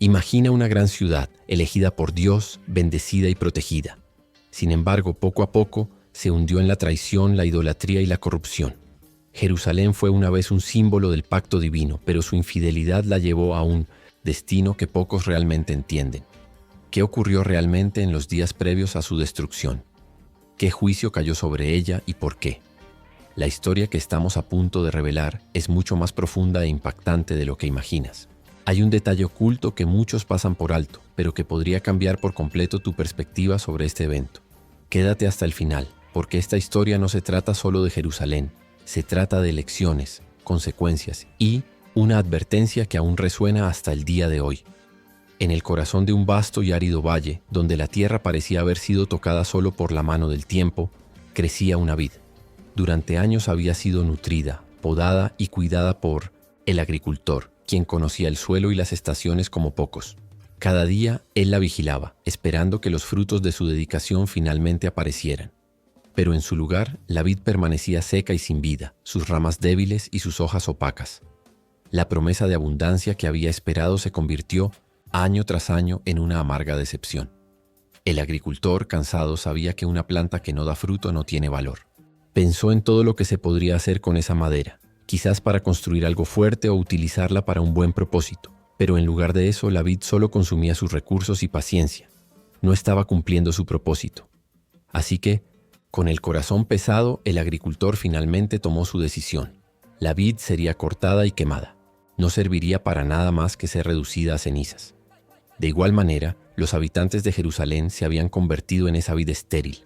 Imagina una gran ciudad, elegida por Dios, bendecida y protegida. Sin embargo, poco a poco, se hundió en la traición, la idolatría y la corrupción. Jerusalén fue una vez un símbolo del pacto divino, pero su infidelidad la llevó a un destino que pocos realmente entienden. ¿Qué ocurrió realmente en los días previos a su destrucción? ¿Qué juicio cayó sobre ella y por qué? La historia que estamos a punto de revelar es mucho más profunda e impactante de lo que imaginas. Hay un detalle oculto que muchos pasan por alto, pero que podría cambiar por completo tu perspectiva sobre este evento. Quédate hasta el final, porque esta historia no se trata solo de Jerusalén, se trata de lecciones, consecuencias y una advertencia que aún resuena hasta el día de hoy. En el corazón de un vasto y árido valle, donde la tierra parecía haber sido tocada solo por la mano del tiempo, crecía una vid. Durante años había sido nutrida, podada y cuidada por el agricultor, quien conocía el suelo y las estaciones como pocos. Cada día él la vigilaba, esperando que los frutos de su dedicación finalmente aparecieran. Pero en su lugar, la vid permanecía seca y sin vida, sus ramas débiles y sus hojas opacas. La promesa de abundancia que había esperado se convirtió, año tras año, en una amarga decepción. El agricultor, cansado, sabía que una planta que no da fruto no tiene valor. Pensó en todo lo que se podría hacer con esa madera, quizás para construir algo fuerte o utilizarla para un buen propósito. Pero en lugar de eso, la vid solo consumía sus recursos y paciencia. No estaba cumpliendo su propósito. Así que, con el corazón pesado, el agricultor finalmente tomó su decisión. La vid sería cortada y quemada. No serviría para nada más que ser reducida a cenizas. De igual manera, los habitantes de Jerusalén se habían convertido en esa vid estéril.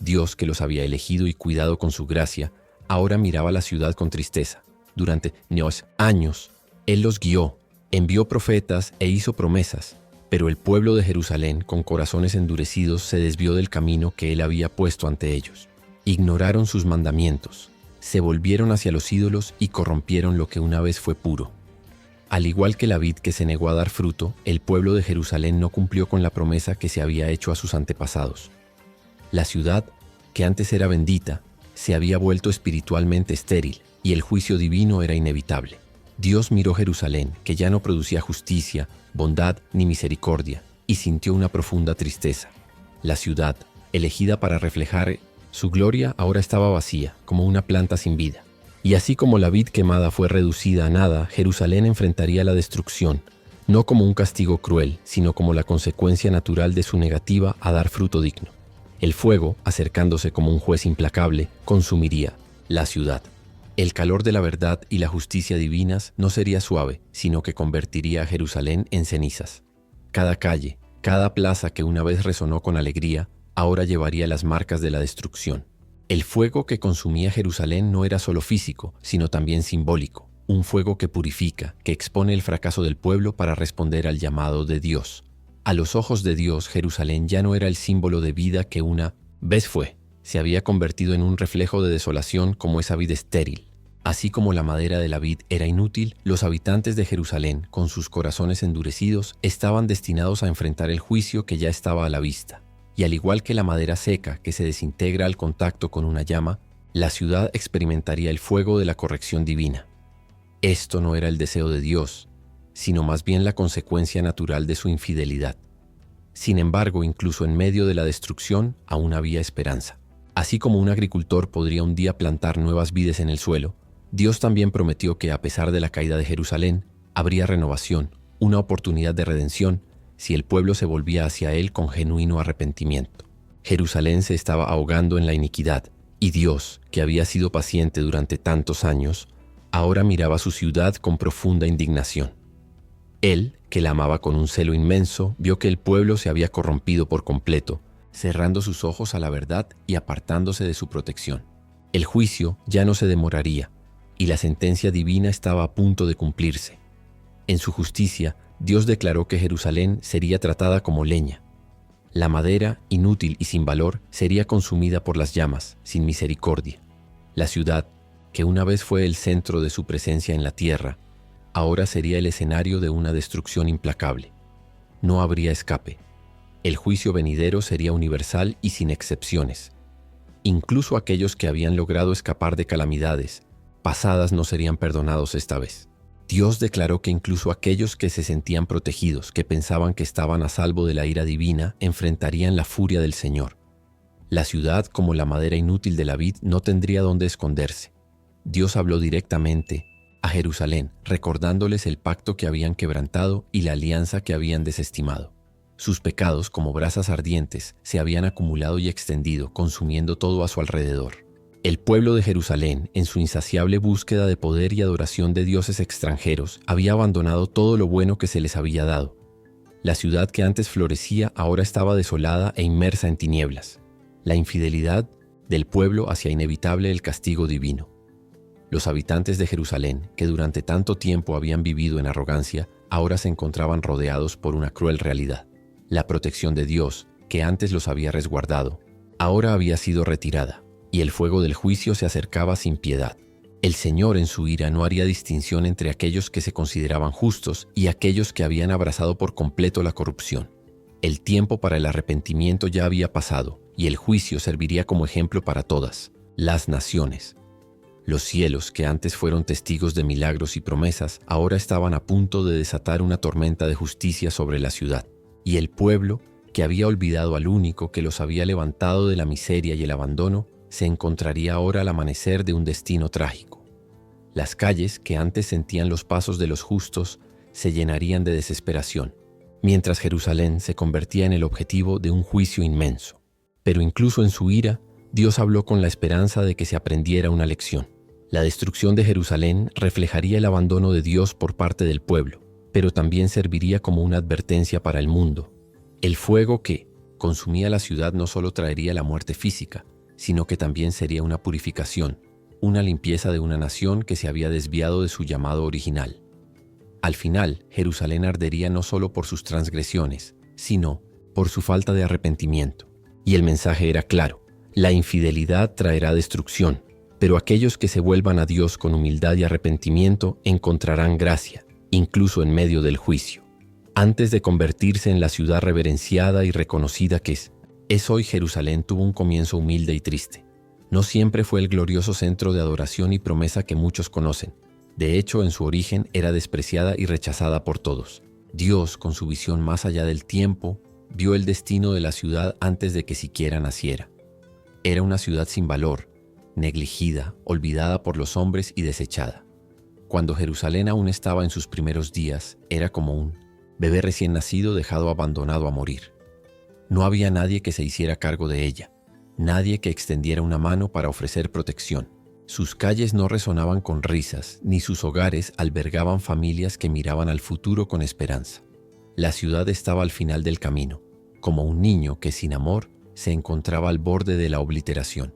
Dios, que los había elegido y cuidado con su gracia, ahora miraba la ciudad con tristeza. Durante años, Él los guió, envió profetas e hizo promesas, pero el pueblo de Jerusalén, con corazones endurecidos, se desvió del camino que Él había puesto ante ellos. Ignoraron sus mandamientos, se volvieron hacia los ídolos y corrompieron lo que una vez fue puro. Al igual que la vid que se negó a dar fruto, el pueblo de Jerusalén no cumplió con la promesa que se había hecho a sus antepasados. La ciudad, que antes era bendita, se había vuelto espiritualmente estéril y el juicio divino era inevitable. Dios miró Jerusalén, que ya no producía justicia, bondad ni misericordia, y sintió una profunda tristeza. La ciudad, elegida para reflejar su gloria, ahora estaba vacía, como una planta sin vida. Y así como la vid quemada fue reducida a nada, Jerusalén enfrentaría la destrucción, no como un castigo cruel, sino como la consecuencia natural de su negativa a dar fruto digno. El fuego, acercándose como un juez implacable, consumiría la ciudad. El calor de la verdad y la justicia divinas no sería suave, sino que convertiría a Jerusalén en cenizas. Cada calle, cada plaza que una vez resonó con alegría, ahora llevaría las marcas de la destrucción. El fuego que consumía Jerusalén no era solo físico, sino también simbólico. Un fuego que purifica, que expone el fracaso del pueblo para responder al llamado de Dios. A los ojos de Dios, Jerusalén ya no era el símbolo de vida que una vez fue. Se había convertido en un reflejo de desolación como esa vid estéril. Así como la madera de la vid era inútil, los habitantes de Jerusalén, con sus corazones endurecidos, estaban destinados a enfrentar el juicio que ya estaba a la vista. Y al igual que la madera seca que se desintegra al contacto con una llama, la ciudad experimentaría el fuego de la corrección divina. Esto no era el deseo de Dios, sino más bien la consecuencia natural de su infidelidad. Sin embargo, incluso en medio de la destrucción, aún había esperanza. Así como un agricultor podría un día plantar nuevas vides en el suelo, Dios también prometió que, a pesar de la caída de Jerusalén, habría renovación, una oportunidad de redención, si el pueblo se volvía hacia Él con genuino arrepentimiento. Jerusalén se estaba ahogando en la iniquidad, y Dios, que había sido paciente durante tantos años, ahora miraba su ciudad con profunda indignación. Él, que la amaba con un celo inmenso, vio que el pueblo se había corrompido por completo, cerrando sus ojos a la verdad y apartándose de su protección. El juicio ya no se demoraría, y la sentencia divina estaba a punto de cumplirse. En su justicia, Dios declaró que Jerusalén sería tratada como leña. La madera, inútil y sin valor, sería consumida por las llamas, sin misericordia. La ciudad, que una vez fue el centro de su presencia en la tierra, ahora sería el escenario de una destrucción implacable. No habría escape. El juicio venidero sería universal y sin excepciones. Incluso aquellos que habían logrado escapar de calamidades pasadas no serían perdonados esta vez. Dios declaró que incluso aquellos que se sentían protegidos, que pensaban que estaban a salvo de la ira divina, enfrentarían la furia del Señor. La ciudad, como la madera inútil de la vid, no tendría dónde esconderse. Dios habló directamente a Jerusalén, recordándoles el pacto que habían quebrantado y la alianza que habían desestimado. Sus pecados, como brasas ardientes, se habían acumulado y extendido, consumiendo todo a su alrededor. El pueblo de Jerusalén, en su insaciable búsqueda de poder y adoración de dioses extranjeros, había abandonado todo lo bueno que se les había dado. La ciudad que antes florecía ahora estaba desolada e inmersa en tinieblas. La infidelidad del pueblo hacía inevitable el castigo divino. Los habitantes de Jerusalén, que durante tanto tiempo habían vivido en arrogancia, ahora se encontraban rodeados por una cruel realidad. La protección de Dios, que antes los había resguardado, ahora había sido retirada, y el fuego del juicio se acercaba sin piedad. El Señor en su ira no haría distinción entre aquellos que se consideraban justos y aquellos que habían abrazado por completo la corrupción. El tiempo para el arrepentimiento ya había pasado, y el juicio serviría como ejemplo para todas las naciones. Los cielos, que antes fueron testigos de milagros y promesas, ahora estaban a punto de desatar una tormenta de justicia sobre la ciudad, y el pueblo, que había olvidado al único que los había levantado de la miseria y el abandono, se encontraría ahora al amanecer de un destino trágico. Las calles, que antes sentían los pasos de los justos, se llenarían de desesperación, mientras Jerusalén se convertía en el objetivo de un juicio inmenso. Pero incluso en su ira, Dios habló con la esperanza de que se aprendiera una lección. La destrucción de Jerusalén reflejaría el abandono de Dios por parte del pueblo, pero también serviría como una advertencia para el mundo. El fuego que consumía la ciudad no solo traería la muerte física, sino que también sería una purificación, una limpieza de una nación que se había desviado de su llamado original. Al final, Jerusalén ardería no solo por sus transgresiones, sino por su falta de arrepentimiento. Y el mensaje era claro: la infidelidad traerá destrucción, pero aquellos que se vuelvan a Dios con humildad y arrepentimiento encontrarán gracia, incluso en medio del juicio. Antes de convertirse en la ciudad reverenciada y reconocida que es hoy, Jerusalén tuvo un comienzo humilde y triste. No siempre fue el glorioso centro de adoración y promesa que muchos conocen. De hecho, en su origen era despreciada y rechazada por todos. Dios, con su visión más allá del tiempo, vio el destino de la ciudad antes de que siquiera naciera. Era una ciudad sin valor, negligida, olvidada por los hombres y desechada. Cuando Jerusalén aún estaba en sus primeros días, era como un bebé recién nacido dejado abandonado a morir. No había nadie que se hiciera cargo de ella, nadie que extendiera una mano para ofrecer protección. Sus calles no resonaban con risas, ni sus hogares albergaban familias que miraban al futuro con esperanza. La ciudad estaba al final del camino, como un niño que sin amor se encontraba al borde de la obliteración.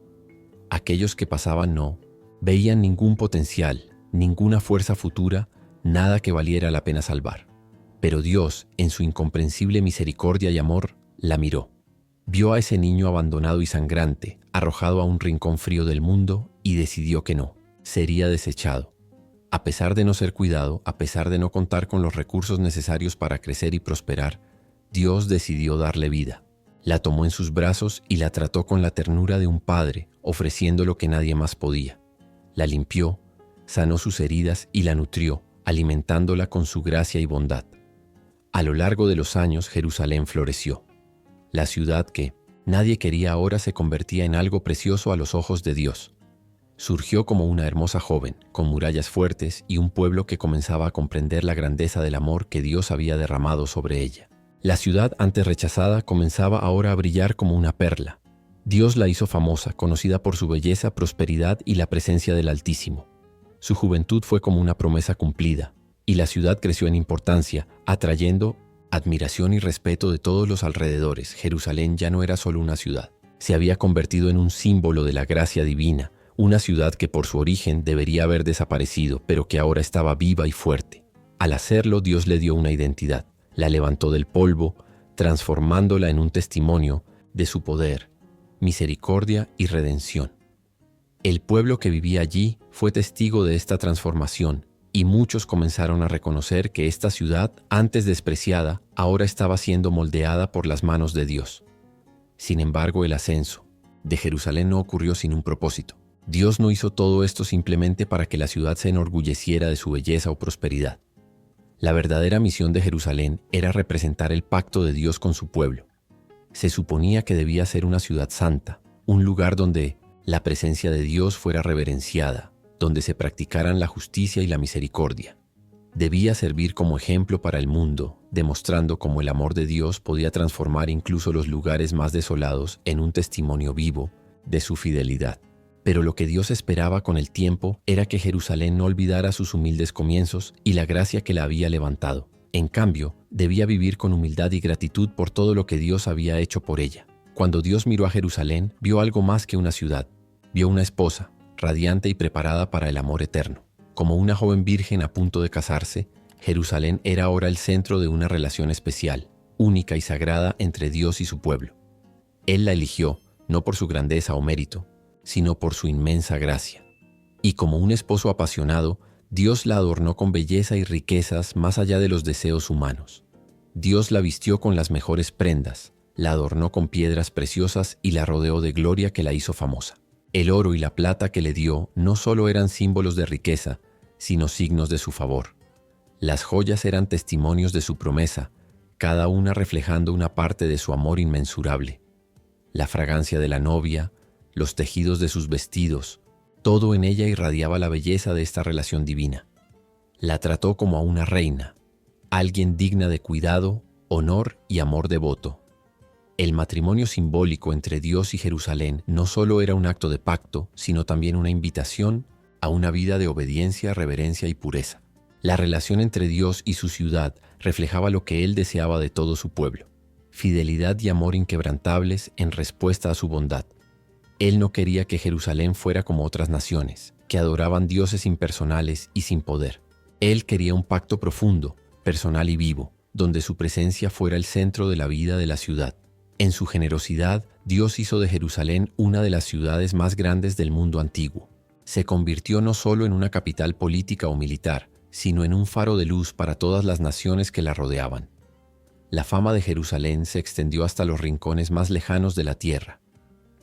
Aquellos que pasaban no veían ningún potencial, ninguna fuerza futura, nada que valiera la pena salvar. Pero Dios, en su incomprensible misericordia y amor, la miró. Vio a ese niño abandonado y sangrante, arrojado a un rincón frío del mundo, y decidió que no, sería desechado. A pesar de no ser cuidado, a pesar de no contar con los recursos necesarios para crecer y prosperar, Dios decidió darle vida. La tomó en sus brazos y la trató con la ternura de un padre, ofreciendo lo que nadie más podía. La limpió, sanó sus heridas y la nutrió, alimentándola con su gracia y bondad. A lo largo de los años, Jerusalén floreció. La ciudad que nadie quería ahora se convertía en algo precioso a los ojos de Dios. Surgió como una hermosa joven, con murallas fuertes y un pueblo que comenzaba a comprender la grandeza del amor que Dios había derramado sobre ella. La ciudad antes rechazada comenzaba ahora a brillar como una perla. Dios la hizo famosa, conocida por su belleza, prosperidad y la presencia del Altísimo. Su juventud fue como una promesa cumplida, y la ciudad creció en importancia, atrayendo admiración y respeto de todos los alrededores. Jerusalén ya no era solo una ciudad, se había convertido en un símbolo de la gracia divina, una ciudad que por su origen debería haber desaparecido, pero que ahora estaba viva y fuerte. Al hacerlo, Dios le dio una identidad, la levantó del polvo, transformándola en un testimonio de su poder, misericordia y redención. El pueblo que vivía allí fue testigo de esta transformación, y muchos comenzaron a reconocer que esta ciudad, antes despreciada, ahora estaba siendo moldeada por las manos de Dios. Sin embargo, el ascenso de Jerusalén no ocurrió sin un propósito. Dios no hizo todo esto simplemente para que la ciudad se enorgulleciera de su belleza o prosperidad. La verdadera misión de Jerusalén era representar el pacto de Dios con su pueblo. Se suponía que debía ser una ciudad santa, un lugar donde la presencia de Dios fuera reverenciada, donde se practicaran la justicia y la misericordia. Debía servir como ejemplo para el mundo, demostrando cómo el amor de Dios podía transformar incluso los lugares más desolados en un testimonio vivo de su fidelidad. Pero lo que Dios esperaba con el tiempo era que Jerusalén no olvidara sus humildes comienzos y la gracia que la había levantado. En cambio, debía vivir con humildad y gratitud por todo lo que Dios había hecho por ella. Cuando Dios miró a Jerusalén, vio algo más que una ciudad. Vio una esposa, radiante y preparada para el amor eterno. Como una joven virgen a punto de casarse, Jerusalén era ahora el centro de una relación especial, única y sagrada entre Dios y su pueblo. Él la eligió, no por su grandeza o mérito, sino por su inmensa gracia. Y como un esposo apasionado, Dios la adornó con belleza y riquezas más allá de los deseos humanos. Dios la vistió con las mejores prendas, la adornó con piedras preciosas y la rodeó de gloria que la hizo famosa. El oro y la plata que le dio no solo eran símbolos de riqueza, sino signos de su favor. Las joyas eran testimonios de su promesa, cada una reflejando una parte de su amor inmensurable. La fragancia de la novia, los tejidos de sus vestidos, todo en ella irradiaba la belleza de esta relación divina. La trató como a una reina, alguien digna de cuidado, honor y amor devoto. El matrimonio simbólico entre Dios y Jerusalén no solo era un acto de pacto, sino también una invitación a una vida de obediencia, reverencia y pureza. La relación entre Dios y su ciudad reflejaba lo que Él deseaba de todo su pueblo: fidelidad y amor inquebrantables en respuesta a su bondad. Él no quería que Jerusalén fuera como otras naciones, que adoraban dioses impersonales y sin poder. Él quería un pacto profundo, personal y vivo, donde su presencia fuera el centro de la vida de la ciudad. En su generosidad, Dios hizo de Jerusalén una de las ciudades más grandes del mundo antiguo. Se convirtió no solo en una capital política o militar, sino en un faro de luz para todas las naciones que la rodeaban. La fama de Jerusalén se extendió hasta los rincones más lejanos de la tierra.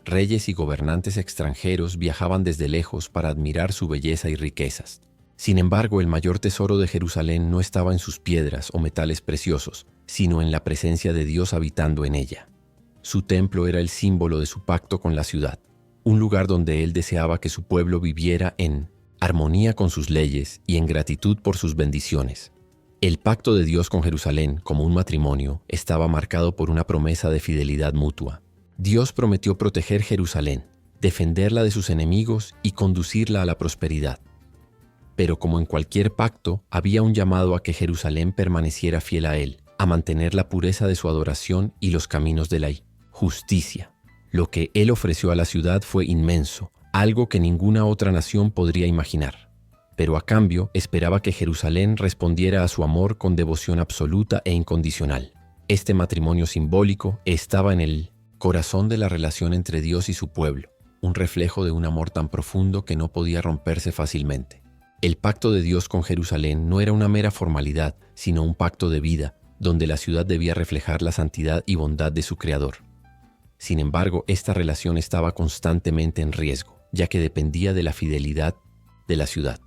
Reyes y gobernantes extranjeros viajaban desde lejos para admirar su belleza y riquezas. Sin embargo, el mayor tesoro de Jerusalén no estaba en sus piedras o metales preciosos, sino en la presencia de Dios habitando en ella. Su templo era el símbolo de su pacto con la ciudad, un lugar donde Él deseaba que su pueblo viviera en armonía con sus leyes y en gratitud por sus bendiciones. El pacto de Dios con Jerusalén, como un matrimonio, estaba marcado por una promesa de fidelidad mutua. Dios prometió proteger Jerusalén, defenderla de sus enemigos y conducirla a la prosperidad. Pero como en cualquier pacto, había un llamado a que Jerusalén permaneciera fiel a Él, a mantener la pureza de su adoración y los caminos de la justicia. Lo que Él ofreció a la ciudad fue inmenso, algo que ninguna otra nación podría imaginar. Pero a cambio, esperaba que Jerusalén respondiera a su amor con devoción absoluta e incondicional. Este matrimonio simbólico estaba en el corazón de la relación entre Dios y su pueblo, un reflejo de un amor tan profundo que no podía romperse fácilmente. El pacto de Dios con Jerusalén no era una mera formalidad, sino un pacto de vida, donde la ciudad debía reflejar la santidad y bondad de su Creador. Sin embargo, esta relación estaba constantemente en riesgo, ya que dependía de la fidelidad de la ciudad.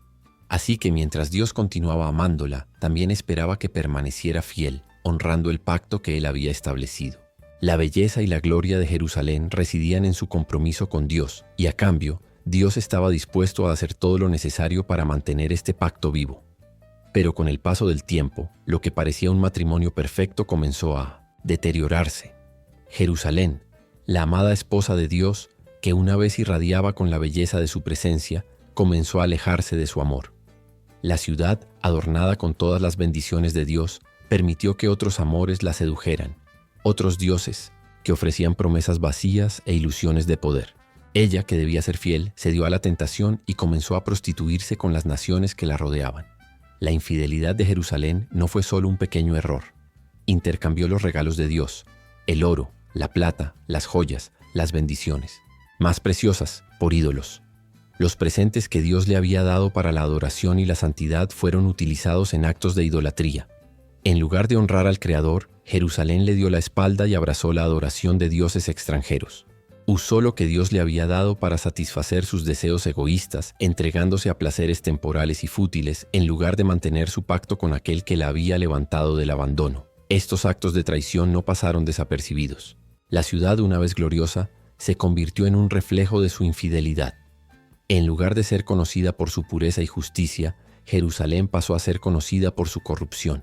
Así que mientras Dios continuaba amándola, también esperaba que permaneciera fiel, honrando el pacto que Él había establecido. La belleza y la gloria de Jerusalén residían en su compromiso con Dios, y a cambio, Dios estaba dispuesto a hacer todo lo necesario para mantener este pacto vivo. Pero con el paso del tiempo, lo que parecía un matrimonio perfecto comenzó a deteriorarse. Jerusalén, la amada esposa de Dios, que una vez irradiaba con la belleza de su presencia, comenzó a alejarse de su amor. La ciudad, adornada con todas las bendiciones de Dios, permitió que otros amores la sedujeran, otros dioses, que ofrecían promesas vacías e ilusiones de poder. Ella, que debía ser fiel, se dio a la tentación y comenzó a prostituirse con las naciones que la rodeaban. La infidelidad de Jerusalén no fue solo un pequeño error. Intercambió los regalos de Dios, el oro, la plata, las joyas, las bendiciones, más preciosas, por ídolos. Los presentes que Dios le había dado para la adoración y la santidad fueron utilizados en actos de idolatría. En lugar de honrar al Creador, Jerusalén le dio la espalda y abrazó la adoración de dioses extranjeros. Usó lo que Dios le había dado para satisfacer sus deseos egoístas, entregándose a placeres temporales y fútiles, en lugar de mantener su pacto con aquel que la había levantado del abandono. Estos actos de traición no pasaron desapercibidos. La ciudad, una vez gloriosa, se convirtió en un reflejo de su infidelidad. En lugar de ser conocida por su pureza y justicia, Jerusalén pasó a ser conocida por su corrupción.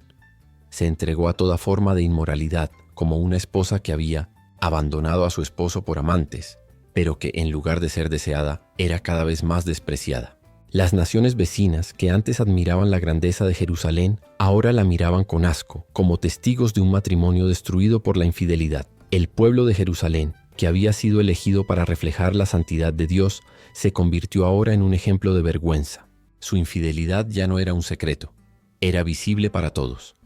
Se entregó a toda forma de inmoralidad, como una esposa que había abandonado a su esposo por amantes, pero que en lugar de ser deseada, era cada vez más despreciada. Las naciones vecinas, que antes admiraban la grandeza de Jerusalén, ahora la miraban con asco, como testigos de un matrimonio destruido por la infidelidad. El pueblo de Jerusalén, que había sido elegido para reflejar la santidad de Dios, se convirtió ahora en un ejemplo de vergüenza. Su infidelidad ya no era un secreto, era visible para todos.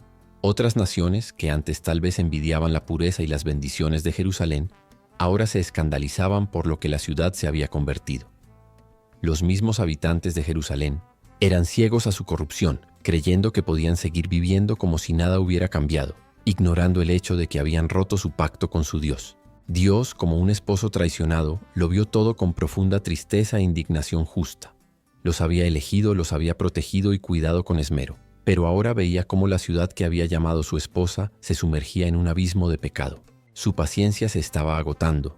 Otras naciones, que antes tal vez envidiaban la pureza y las bendiciones de Jerusalén, ahora se escandalizaban por lo que la ciudad se había convertido. Los mismos habitantes de Jerusalén eran ciegos a su corrupción, creyendo que podían seguir viviendo como si nada hubiera cambiado, ignorando el hecho de que habían roto su pacto con su Dios. Dios, como un esposo traicionado, lo vio todo con profunda tristeza e indignación justa. Los había elegido, los había protegido y cuidado con esmero. Pero ahora veía cómo la ciudad que había llamado su esposa se sumergía en un abismo de pecado. Su paciencia se estaba agotando.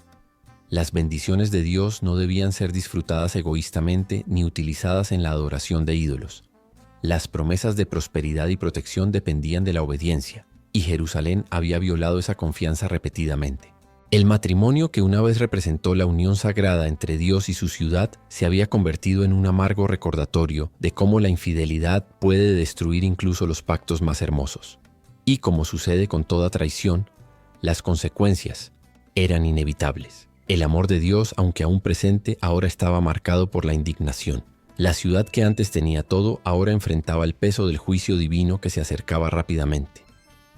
Las bendiciones de Dios no debían ser disfrutadas egoístamente ni utilizadas en la adoración de ídolos. Las promesas de prosperidad y protección dependían de la obediencia, y Jerusalén había violado esa confianza repetidamente. El matrimonio, que una vez representó la unión sagrada entre Dios y su ciudad, se había convertido en un amargo recordatorio de cómo la infidelidad puede destruir incluso los pactos más hermosos. Y como sucede con toda traición, las consecuencias eran inevitables. El amor de Dios, aunque aún presente, ahora estaba marcado por la indignación. La ciudad que antes tenía todo, ahora enfrentaba el peso del juicio divino que se acercaba rápidamente.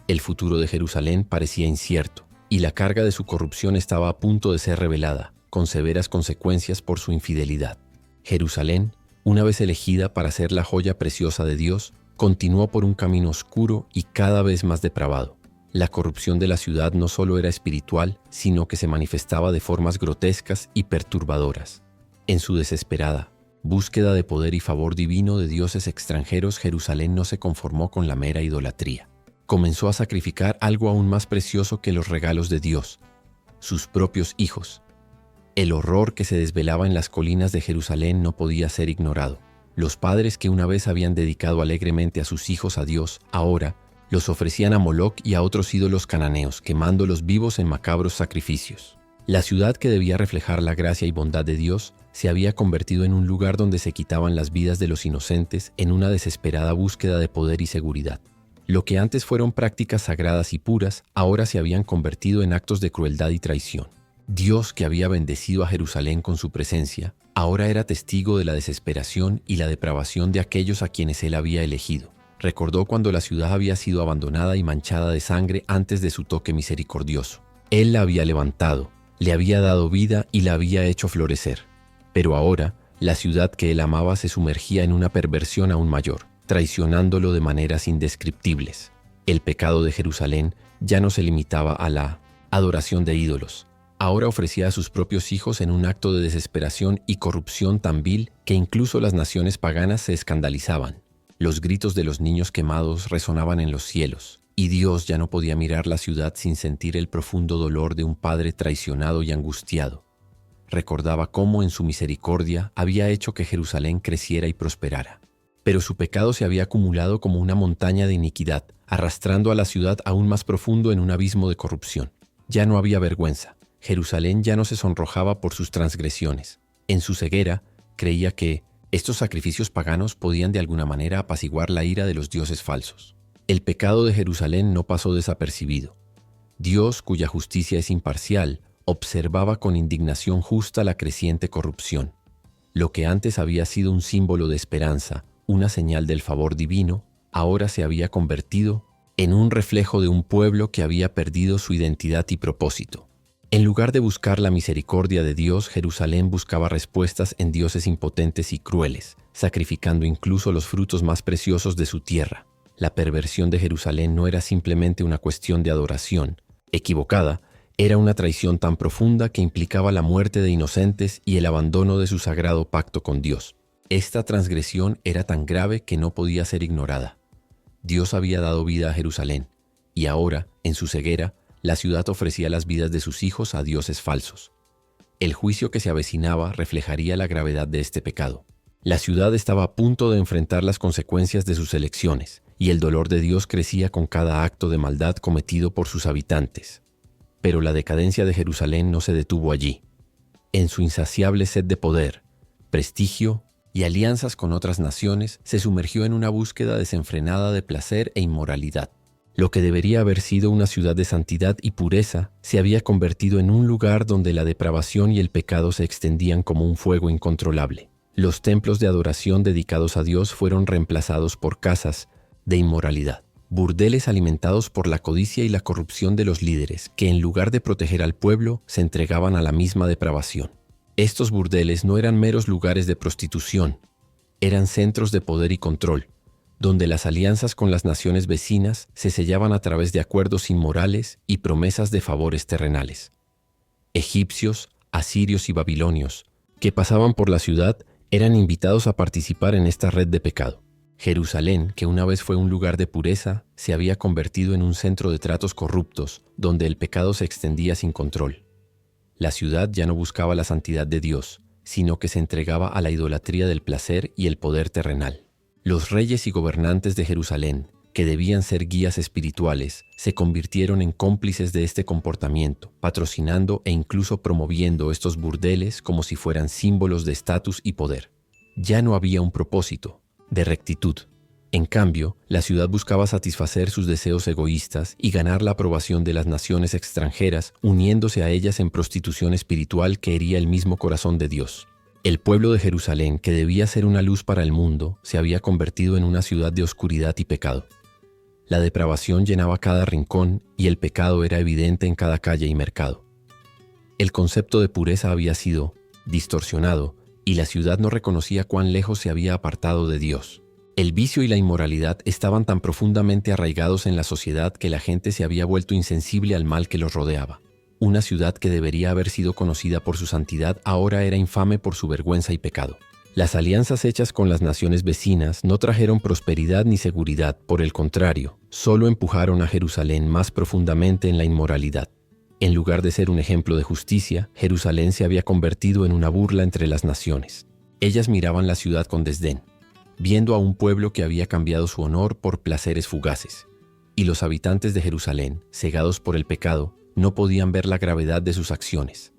El futuro de Jerusalén parecía incierto, y la carga de su corrupción estaba a punto de ser revelada, con severas consecuencias por su infidelidad. Jerusalén, una vez elegida para ser la joya preciosa de Dios, continuó por un camino oscuro y cada vez más depravado. La corrupción de la ciudad no solo era espiritual, sino que se manifestaba de formas grotescas y perturbadoras. En su desesperada búsqueda de poder y favor divino de dioses extranjeros, Jerusalén no se conformó con la mera idolatría. Comenzó a sacrificar algo aún más precioso que los regalos de Dios, sus propios hijos. El horror que se desvelaba en las colinas de Jerusalén no podía ser ignorado. Los padres que una vez habían dedicado alegremente a sus hijos a Dios, ahora los ofrecían a Moloc y a otros ídolos cananeos, quemándolos vivos en macabros sacrificios. La ciudad, que debía reflejar la gracia y bondad de Dios, se había convertido en un lugar donde se quitaban las vidas de los inocentes en una desesperada búsqueda de poder y seguridad. Lo que antes fueron prácticas sagradas y puras, ahora se habían convertido en actos de crueldad y traición. Dios, que había bendecido a Jerusalén con su presencia, ahora era testigo de la desesperación y la depravación de aquellos a quienes él había elegido. Recordó cuando la ciudad había sido abandonada y manchada de sangre antes de su toque misericordioso. Él la había levantado, le había dado vida y la había hecho florecer. Pero ahora, la ciudad que él amaba se sumergía en una perversión aún mayor, traicionándolo de maneras indescriptibles. El pecado de Jerusalén ya no se limitaba a la adoración de ídolos. Ahora ofrecía a sus propios hijos en un acto de desesperación y corrupción tan vil que incluso las naciones paganas se escandalizaban. Los gritos de los niños quemados resonaban en los cielos, y Dios ya no podía mirar la ciudad sin sentir el profundo dolor de un padre traicionado y angustiado. Recordaba cómo en su misericordia había hecho que Jerusalén creciera y prosperara. Pero su pecado se había acumulado como una montaña de iniquidad, arrastrando a la ciudad aún más profundo en un abismo de corrupción. Ya no había vergüenza. Jerusalén ya no se sonrojaba por sus transgresiones. En su ceguera, creía que estos sacrificios paganos podían de alguna manera apaciguar la ira de los dioses falsos. El pecado de Jerusalén no pasó desapercibido. Dios, cuya justicia es imparcial, observaba con indignación justa la creciente corrupción. Lo que antes había sido un símbolo de esperanza, una señal del favor divino, ahora se había convertido en un reflejo de un pueblo que había perdido su identidad y propósito. En lugar de buscar la misericordia de Dios, Jerusalén buscaba respuestas en dioses impotentes y crueles, sacrificando incluso los frutos más preciosos de su tierra. La perversión de Jerusalén no era simplemente una cuestión de adoración equivocada, Era una traición tan profunda que implicaba la muerte de inocentes y el abandono de su sagrado pacto con Dios. Esta transgresión era tan grave que no podía ser ignorada. Dios había dado vida a Jerusalén, y ahora, en su ceguera, la ciudad ofrecía las vidas de sus hijos a dioses falsos. El juicio que se avecinaba reflejaría la gravedad de este pecado. La ciudad estaba a punto de enfrentar las consecuencias de sus elecciones, y el dolor de Dios crecía con cada acto de maldad cometido por sus habitantes. Pero la decadencia de Jerusalén no se detuvo allí. En su insaciable sed de poder, prestigio y alianzas con otras naciones, se sumergió en una búsqueda desenfrenada de placer e inmoralidad. Lo que debería haber sido una ciudad de santidad y pureza se había convertido en un lugar donde la depravación y el pecado se extendían como un fuego incontrolable. Los templos de adoración dedicados a Dios fueron reemplazados por casas de inmoralidad, burdeles alimentados por la codicia y la corrupción de los líderes, que en lugar de proteger al pueblo, se entregaban a la misma depravación. Estos burdeles no eran meros lugares de prostitución, eran centros de poder y control, donde las alianzas con las naciones vecinas se sellaban a través de acuerdos inmorales y promesas de favores terrenales. Egipcios, asirios y babilonios, que pasaban por la ciudad, eran invitados a participar en esta red de pecado. Jerusalén, que una vez fue un lugar de pureza, se había convertido en un centro de tratos corruptos, donde el pecado se extendía sin control. La ciudad ya no buscaba la santidad de Dios, sino que se entregaba a la idolatría del placer y el poder terrenal. Los reyes y gobernantes de Jerusalén, que debían ser guías espirituales, se convirtieron en cómplices de este comportamiento, patrocinando e incluso promoviendo estos burdeles como si fueran símbolos de estatus y poder. Ya no había un propósito de rectitud. En cambio, la ciudad buscaba satisfacer sus deseos egoístas y ganar la aprobación de las naciones extranjeras, uniéndose a ellas en prostitución espiritual que hería el mismo corazón de Dios. El pueblo de Jerusalén, que debía ser una luz para el mundo, se había convertido en una ciudad de oscuridad y pecado. La depravación llenaba cada rincón y el pecado era evidente en cada calle y mercado. El concepto de pureza había sido distorsionado y la ciudad no reconocía cuán lejos se había apartado de Dios. El vicio y la inmoralidad estaban tan profundamente arraigados en la sociedad que la gente se había vuelto insensible al mal que los rodeaba. Una ciudad que debería haber sido conocida por su santidad ahora era infame por su vergüenza y pecado. Las alianzas hechas con las naciones vecinas no trajeron prosperidad ni seguridad, por el contrario, solo empujaron a Jerusalén más profundamente en la inmoralidad. En lugar de ser un ejemplo de justicia, Jerusalén se había convertido en una burla entre las naciones. Ellas miraban la ciudad con desdén, viendo a un pueblo que había cambiado su honor por placeres fugaces. Y los habitantes de Jerusalén, cegados por el pecado, no podían ver la gravedad de sus acciones.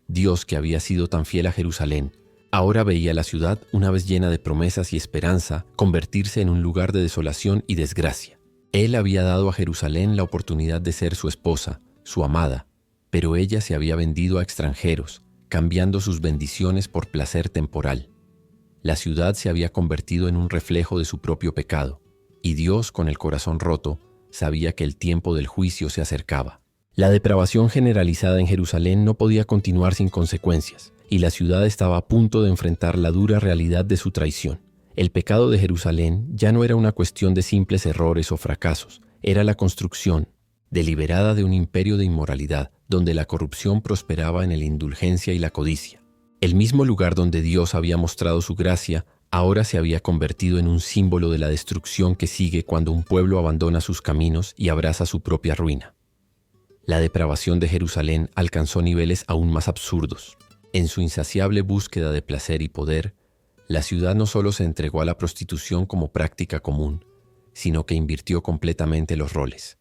Dios, que había sido tan fiel a Jerusalén, ahora veía la ciudad, una vez llena de promesas y esperanza, convertirse en un lugar de desolación y desgracia. Él había dado a Jerusalén la oportunidad de ser su esposa, su amada, pero ella se había vendido a extranjeros, cambiando sus bendiciones por placer temporal. La ciudad se había convertido en un reflejo de su propio pecado, y Dios, con el corazón roto, sabía que el tiempo del juicio se acercaba. La depravación generalizada en Jerusalén no podía continuar sin consecuencias, y la ciudad estaba a punto de enfrentar la dura realidad de su traición. El pecado de Jerusalén ya no era una cuestión de simples errores o fracasos, era la construcción deliberada de un imperio de inmoralidad, donde la corrupción prosperaba en la indulgencia y la codicia. El mismo lugar donde Dios había mostrado su gracia, ahora se había convertido en un símbolo de la destrucción que sigue cuando un pueblo abandona sus caminos y abraza su propia ruina. La depravación de Jerusalén alcanzó niveles aún más absurdos. En su insaciable búsqueda de placer y poder, la ciudad no solo se entregó a la prostitución como práctica común, sino que invirtió completamente los roles.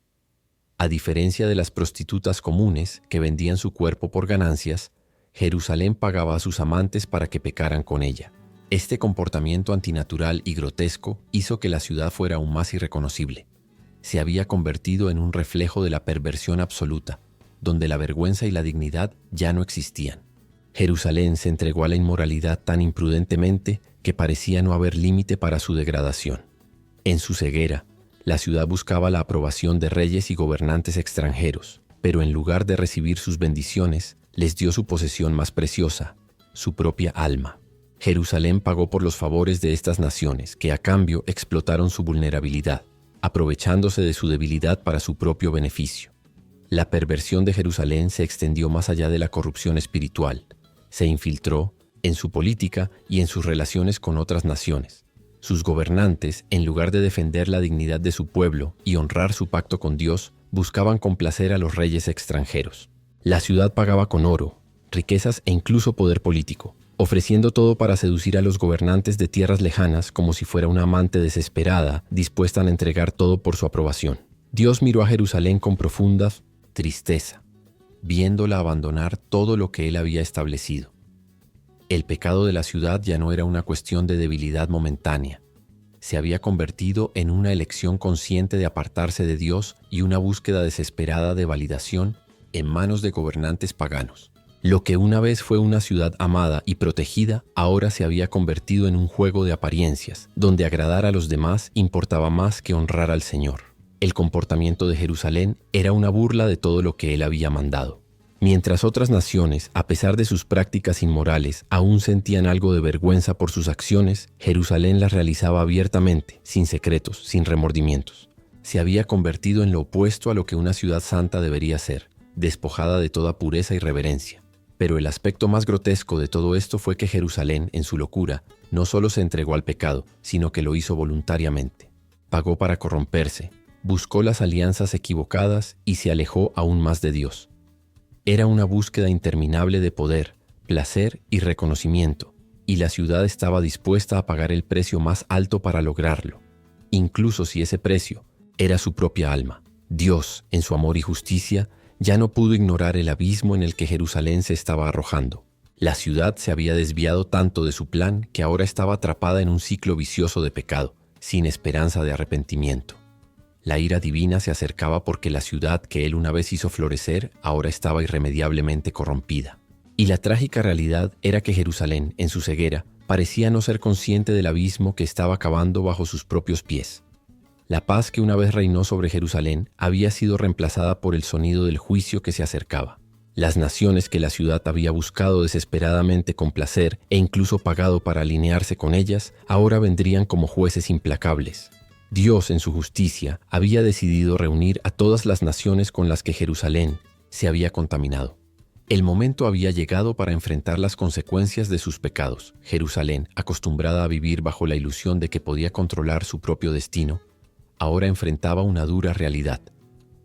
A diferencia de las prostitutas comunes que vendían su cuerpo por ganancias, Jerusalén pagaba a sus amantes para que pecaran con ella. Este comportamiento antinatural y grotesco hizo que la ciudad fuera aún más irreconocible. Se había convertido en un reflejo de la perversión absoluta, donde la vergüenza y la dignidad ya no existían. Jerusalén se entregó a la inmoralidad tan imprudentemente que parecía no haber límite para su degradación. En su ceguera, la ciudad buscaba la aprobación de reyes y gobernantes extranjeros, pero en lugar de recibir sus bendiciones, les dio su posesión más preciosa, su propia alma. Jerusalén pagó por los favores de estas naciones, que a cambio explotaron su vulnerabilidad, aprovechándose de su debilidad para su propio beneficio. La perversión de Jerusalén se extendió más allá de la corrupción espiritual. Se infiltró en su política y en sus relaciones con otras naciones. Sus gobernantes, en lugar de defender la dignidad de su pueblo y honrar su pacto con Dios, buscaban complacer a los reyes extranjeros. La ciudad pagaba con oro, riquezas e incluso poder político, ofreciendo todo para seducir a los gobernantes de tierras lejanas como si fuera una amante desesperada, dispuesta a entregar todo por su aprobación. Dios miró a Jerusalén con profunda tristeza, viéndola abandonar todo lo que él había establecido. El pecado de la ciudad ya no era una cuestión de debilidad momentánea. Se había convertido en una elección consciente de apartarse de Dios y una búsqueda desesperada de validación en manos de gobernantes paganos. Lo que una vez fue una ciudad amada y protegida, ahora se había convertido en un juego de apariencias, donde agradar a los demás importaba más que honrar al Señor. El comportamiento de Jerusalén era una burla de todo lo que él había mandado. Mientras otras naciones, a pesar de sus prácticas inmorales, aún sentían algo de vergüenza por sus acciones, Jerusalén las realizaba abiertamente, sin secretos, sin remordimientos. Se había convertido en lo opuesto a lo que una ciudad santa debería ser, despojada de toda pureza y reverencia. Pero el aspecto más grotesco de todo esto fue que Jerusalén, en su locura, no solo se entregó al pecado, sino que lo hizo voluntariamente. Pagó para corromperse, buscó las alianzas equivocadas y se alejó aún más de Dios. Era una búsqueda interminable de poder, placer y reconocimiento, y la ciudad estaba dispuesta a pagar el precio más alto para lograrlo, incluso si ese precio era su propia alma. Dios, en su amor y justicia, ya no pudo ignorar el abismo en el que Jerusalén se estaba arrojando. La ciudad se había desviado tanto de su plan que ahora estaba atrapada en un ciclo vicioso de pecado, sin esperanza de arrepentimiento. La ira divina se acercaba porque la ciudad que él una vez hizo florecer ahora estaba irremediablemente corrompida. Y la trágica realidad era que Jerusalén, en su ceguera, parecía no ser consciente del abismo que estaba cavando bajo sus propios pies. La paz que una vez reinó sobre Jerusalén había sido reemplazada por el sonido del juicio que se acercaba. Las naciones que la ciudad había buscado desesperadamente complacer e incluso pagado para alinearse con ellas, ahora vendrían como jueces implacables. Dios, en su justicia, había decidido reunir a todas las naciones con las que Jerusalén se había contaminado. El momento había llegado para enfrentar las consecuencias de sus pecados. Jerusalén, acostumbrada a vivir bajo la ilusión de que podía controlar su propio destino, ahora enfrentaba una dura realidad.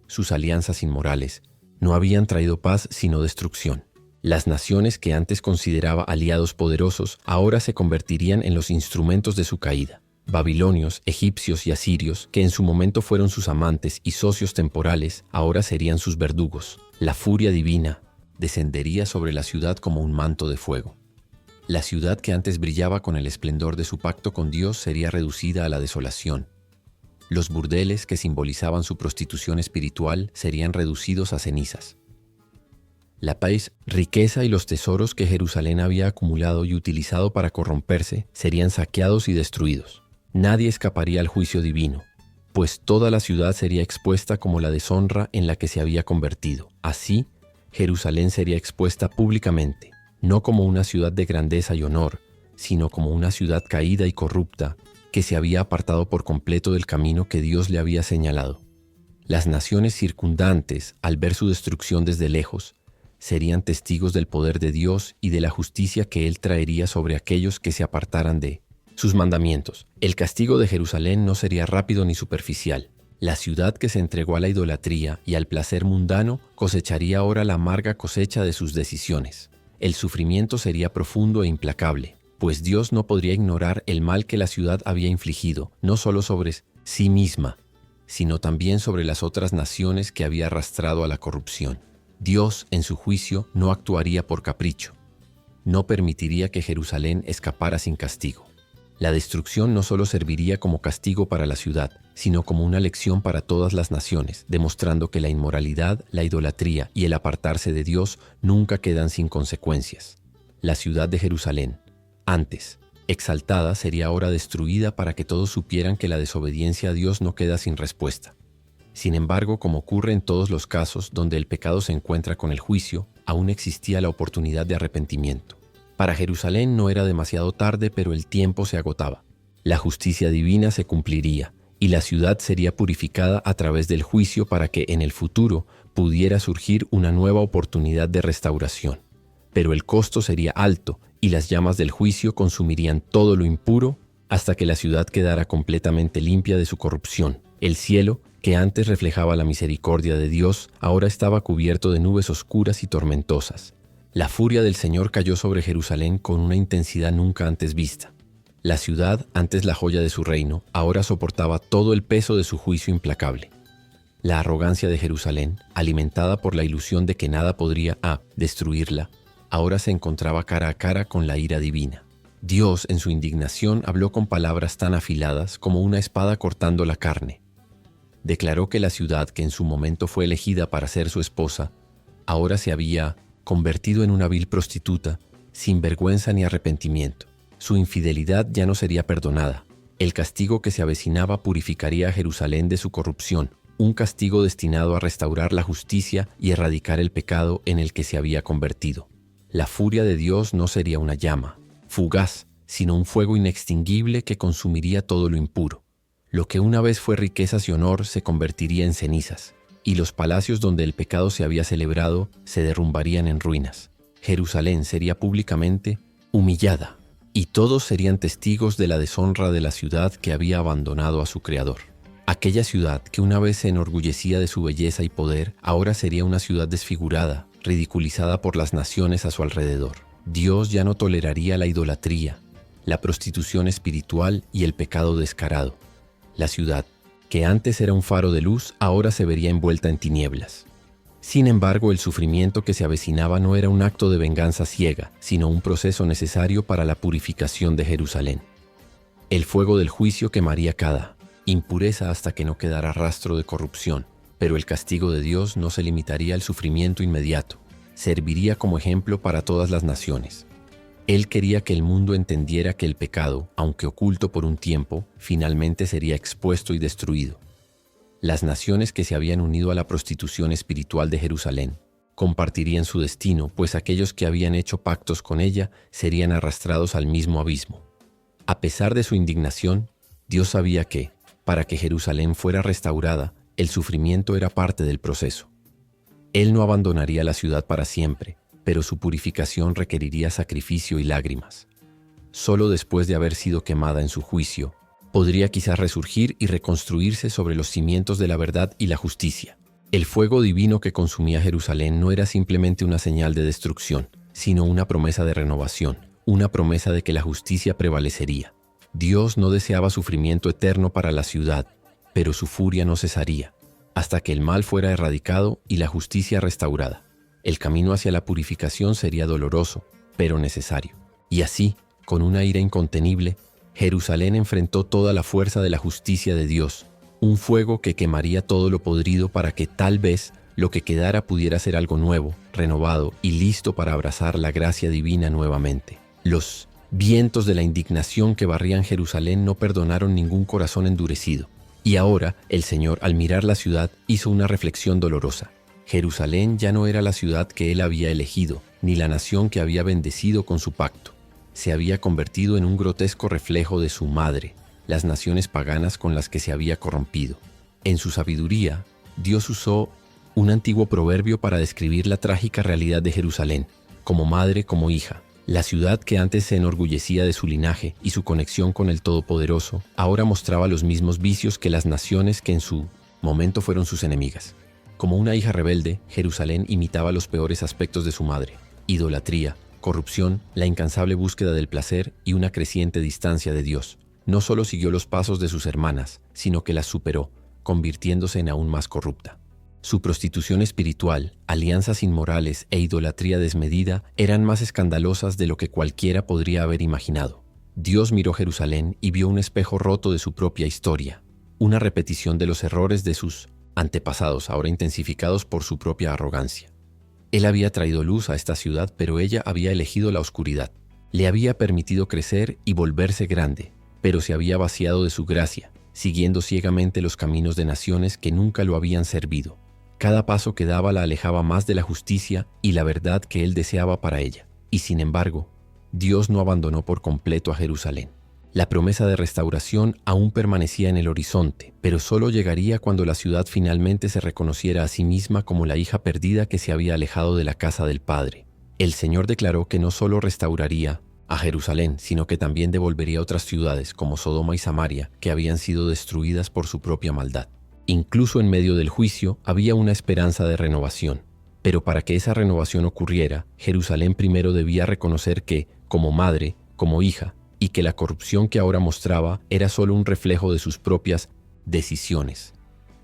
Sus alianzas inmorales no habían traído paz sino destrucción. Las naciones que antes consideraba aliados poderosos ahora se convertirían en los instrumentos de su caída. Babilonios, egipcios y asirios, que en su momento fueron sus amantes y socios temporales, ahora serían sus verdugos. La furia divina descendería sobre la ciudad como un manto de fuego. La ciudad que antes brillaba con el esplendor de su pacto con Dios sería reducida a la desolación. Los burdeles que simbolizaban su prostitución espiritual serían reducidos a cenizas. La paz, riqueza y los tesoros que Jerusalén había acumulado y utilizado para corromperse serían saqueados y destruidos. Nadie escaparía al juicio divino, pues toda la ciudad sería expuesta como la deshonra en la que se había convertido. Así, Jerusalén sería expuesta públicamente, no como una ciudad de grandeza y honor, sino como una ciudad caída y corrupta que se había apartado por completo del camino que Dios le había señalado. Las naciones circundantes, al ver su destrucción desde lejos, serían testigos del poder de Dios y de la justicia que Él traería sobre aquellos que se apartaran de sus mandamientos. El castigo de Jerusalén no sería rápido ni superficial. La ciudad que se entregó a la idolatría y al placer mundano cosecharía ahora la amarga cosecha de sus decisiones. El sufrimiento sería profundo e implacable, pues Dios no podría ignorar el mal que la ciudad había infligido, no solo sobre sí misma, sino también sobre las otras naciones que había arrastrado a la corrupción. Dios, en su juicio, no actuaría por capricho. No permitiría que Jerusalén escapara sin castigo. La destrucción no solo serviría como castigo para la ciudad, sino como una lección para todas las naciones, demostrando que la inmoralidad, la idolatría y el apartarse de Dios nunca quedan sin consecuencias. La ciudad de Jerusalén, antes exaltada, sería ahora destruida para que todos supieran que la desobediencia a Dios no queda sin respuesta. Sin embargo, como ocurre en todos los casos donde el pecado se encuentra con el juicio, aún existía la oportunidad de arrepentimiento. Para Jerusalén no era demasiado tarde, pero el tiempo se agotaba. La justicia divina se cumpliría, y la ciudad sería purificada a través del juicio para que en el futuro pudiera surgir una nueva oportunidad de restauración. Pero el costo sería alto y las llamas del juicio consumirían todo lo impuro hasta que la ciudad quedara completamente limpia de su corrupción. El cielo, que antes reflejaba la misericordia de Dios, ahora estaba cubierto de nubes oscuras y tormentosas. La furia del Señor cayó sobre Jerusalén con una intensidad nunca antes vista. La ciudad, antes la joya de su reino, ahora soportaba todo el peso de su juicio implacable. La arrogancia de Jerusalén, alimentada por la ilusión de que nada podría destruirla, ahora se encontraba cara a cara con la ira divina. Dios, en su indignación, habló con palabras tan afiladas como una espada cortando la carne. Declaró que la ciudad que en su momento fue elegida para ser su esposa, ahora se había convertido en una vil prostituta, sin vergüenza ni arrepentimiento. Su infidelidad ya no sería perdonada. El castigo que se avecinaba purificaría a Jerusalén de su corrupción, un castigo destinado a restaurar la justicia y erradicar el pecado en el que se había convertido. La furia de Dios no sería una llama fugaz, sino un fuego inextinguible que consumiría todo lo impuro. Lo que una vez fue riquezas y honor se convertiría en cenizas, y los palacios donde el pecado se había celebrado se derrumbarían en ruinas. Jerusalén sería públicamente humillada, y todos serían testigos de la deshonra de la ciudad que había abandonado a su Creador. Aquella ciudad que una vez se enorgullecía de su belleza y poder, ahora sería una ciudad desfigurada, ridiculizada por las naciones a su alrededor. Dios ya no toleraría la idolatría, la prostitución espiritual y el pecado descarado. La ciudad, que antes era un faro de luz, ahora se vería envuelta en tinieblas. Sin embargo, el sufrimiento que se avecinaba no era un acto de venganza ciega, sino un proceso necesario para la purificación de Jerusalén. El fuego del juicio quemaría cada impureza hasta que no quedara rastro de corrupción, pero el castigo de Dios no se limitaría al sufrimiento inmediato, serviría como ejemplo para todas las naciones. Él quería que el mundo entendiera que el pecado, aunque oculto por un tiempo, finalmente sería expuesto y destruido. Las naciones que se habían unido a la prostitución espiritual de Jerusalén compartirían su destino, pues aquellos que habían hecho pactos con ella serían arrastrados al mismo abismo. A pesar de su indignación, Dios sabía que, para que Jerusalén fuera restaurada, el sufrimiento era parte del proceso. Él no abandonaría la ciudad para siempre, pero su purificación requeriría sacrificio y lágrimas. Solo después de haber sido quemada en su juicio, podría quizás resurgir y reconstruirse sobre los cimientos de la verdad y la justicia. El fuego divino que consumía Jerusalén no era simplemente una señal de destrucción, sino una promesa de renovación, una promesa de que la justicia prevalecería. Dios no deseaba sufrimiento eterno para la ciudad, pero su furia no cesaría, hasta que el mal fuera erradicado y la justicia restaurada. El camino hacia la purificación sería doloroso, pero necesario. Y así, con una ira incontenible, Jerusalén enfrentó toda la fuerza de la justicia de Dios, un fuego que quemaría todo lo podrido para que tal vez lo que quedara pudiera ser algo nuevo, renovado y listo para abrazar la gracia divina nuevamente. Los vientos de la indignación que barrían Jerusalén no perdonaron ningún corazón endurecido. Y ahora, el Señor, al mirar la ciudad, hizo una reflexión dolorosa. Jerusalén ya no era la ciudad que Él había elegido, ni la nación que había bendecido con su pacto. Se había convertido en un grotesco reflejo de su madre, las naciones paganas con las que se había corrompido. En su sabiduría, Dios usó un antiguo proverbio para describir la trágica realidad de Jerusalén, como madre, como hija. La ciudad que antes se enorgullecía de su linaje y su conexión con el Todopoderoso, ahora mostraba los mismos vicios que las naciones que en su momento fueron sus enemigas. Como una hija rebelde, Jerusalén imitaba los peores aspectos de su madre: idolatría, corrupción, la incansable búsqueda del placer y una creciente distancia de Dios. No solo siguió los pasos de sus hermanas, sino que las superó, convirtiéndose en aún más corrupta. Su prostitución espiritual, alianzas inmorales e idolatría desmedida eran más escandalosas de lo que cualquiera podría haber imaginado. Dios miró Jerusalén y vio un espejo roto de su propia historia, una repetición de los errores de sus antepasados, ahora intensificados por su propia arrogancia. Él había traído luz a esta ciudad, pero ella había elegido la oscuridad. Le había permitido crecer y volverse grande, pero se había vaciado de su gracia, siguiendo ciegamente los caminos de naciones que nunca lo habían servido. Cada paso que daba la alejaba más de la justicia y la verdad que él deseaba para ella. Y sin embargo, Dios no abandonó por completo a Jerusalén. La promesa de restauración aún permanecía en el horizonte, pero solo llegaría cuando la ciudad finalmente se reconociera a sí misma como la hija perdida que se había alejado de la casa del Padre. El Señor declaró que no solo restauraría a Jerusalén, sino que también devolvería otras ciudades como Sodoma y Samaria, que habían sido destruidas por su propia maldad. Incluso en medio del juicio había una esperanza de renovación. Pero para que esa renovación ocurriera, Jerusalén primero debía reconocer que, como madre, como hija, y que la corrupción que ahora mostraba era solo un reflejo de sus propias decisiones.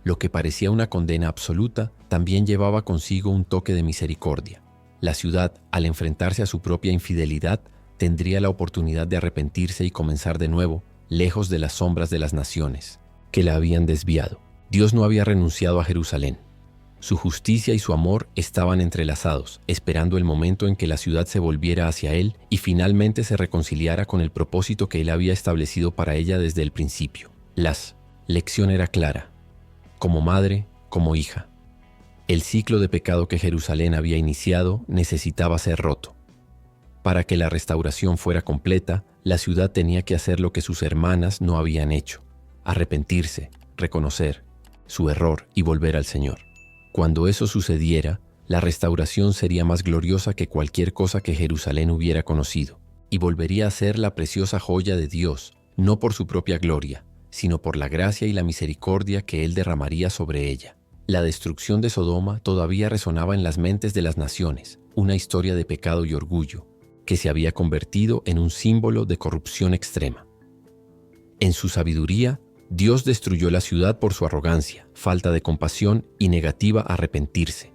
Lo que parecía una condena absoluta también llevaba consigo un toque de misericordia. La ciudad, al enfrentarse a su propia infidelidad, tendría la oportunidad de arrepentirse y comenzar de nuevo, lejos de las sombras de las naciones que la habían desviado. Dios no había renunciado a Jerusalén. Su justicia y su amor estaban entrelazados, esperando el momento en que la ciudad se volviera hacia Él y finalmente se reconciliara con el propósito que Él había establecido para ella desde el principio. La lección era clara, como madre, como hija. El ciclo de pecado que Jerusalén había iniciado necesitaba ser roto. Para que la restauración fuera completa, la ciudad tenía que hacer lo que sus hermanas no habían hecho: arrepentirse, reconocer su error y volver al Señor. Cuando eso sucediera, la restauración sería más gloriosa que cualquier cosa que Jerusalén hubiera conocido, y volvería a ser la preciosa joya de Dios, no por su propia gloria, sino por la gracia y la misericordia que Él derramaría sobre ella. La destrucción de Sodoma todavía resonaba en las mentes de las naciones, una historia de pecado y orgullo, que se había convertido en un símbolo de corrupción extrema. En su sabiduría, Dios destruyó la ciudad por su arrogancia, falta de compasión y negativa a arrepentirse.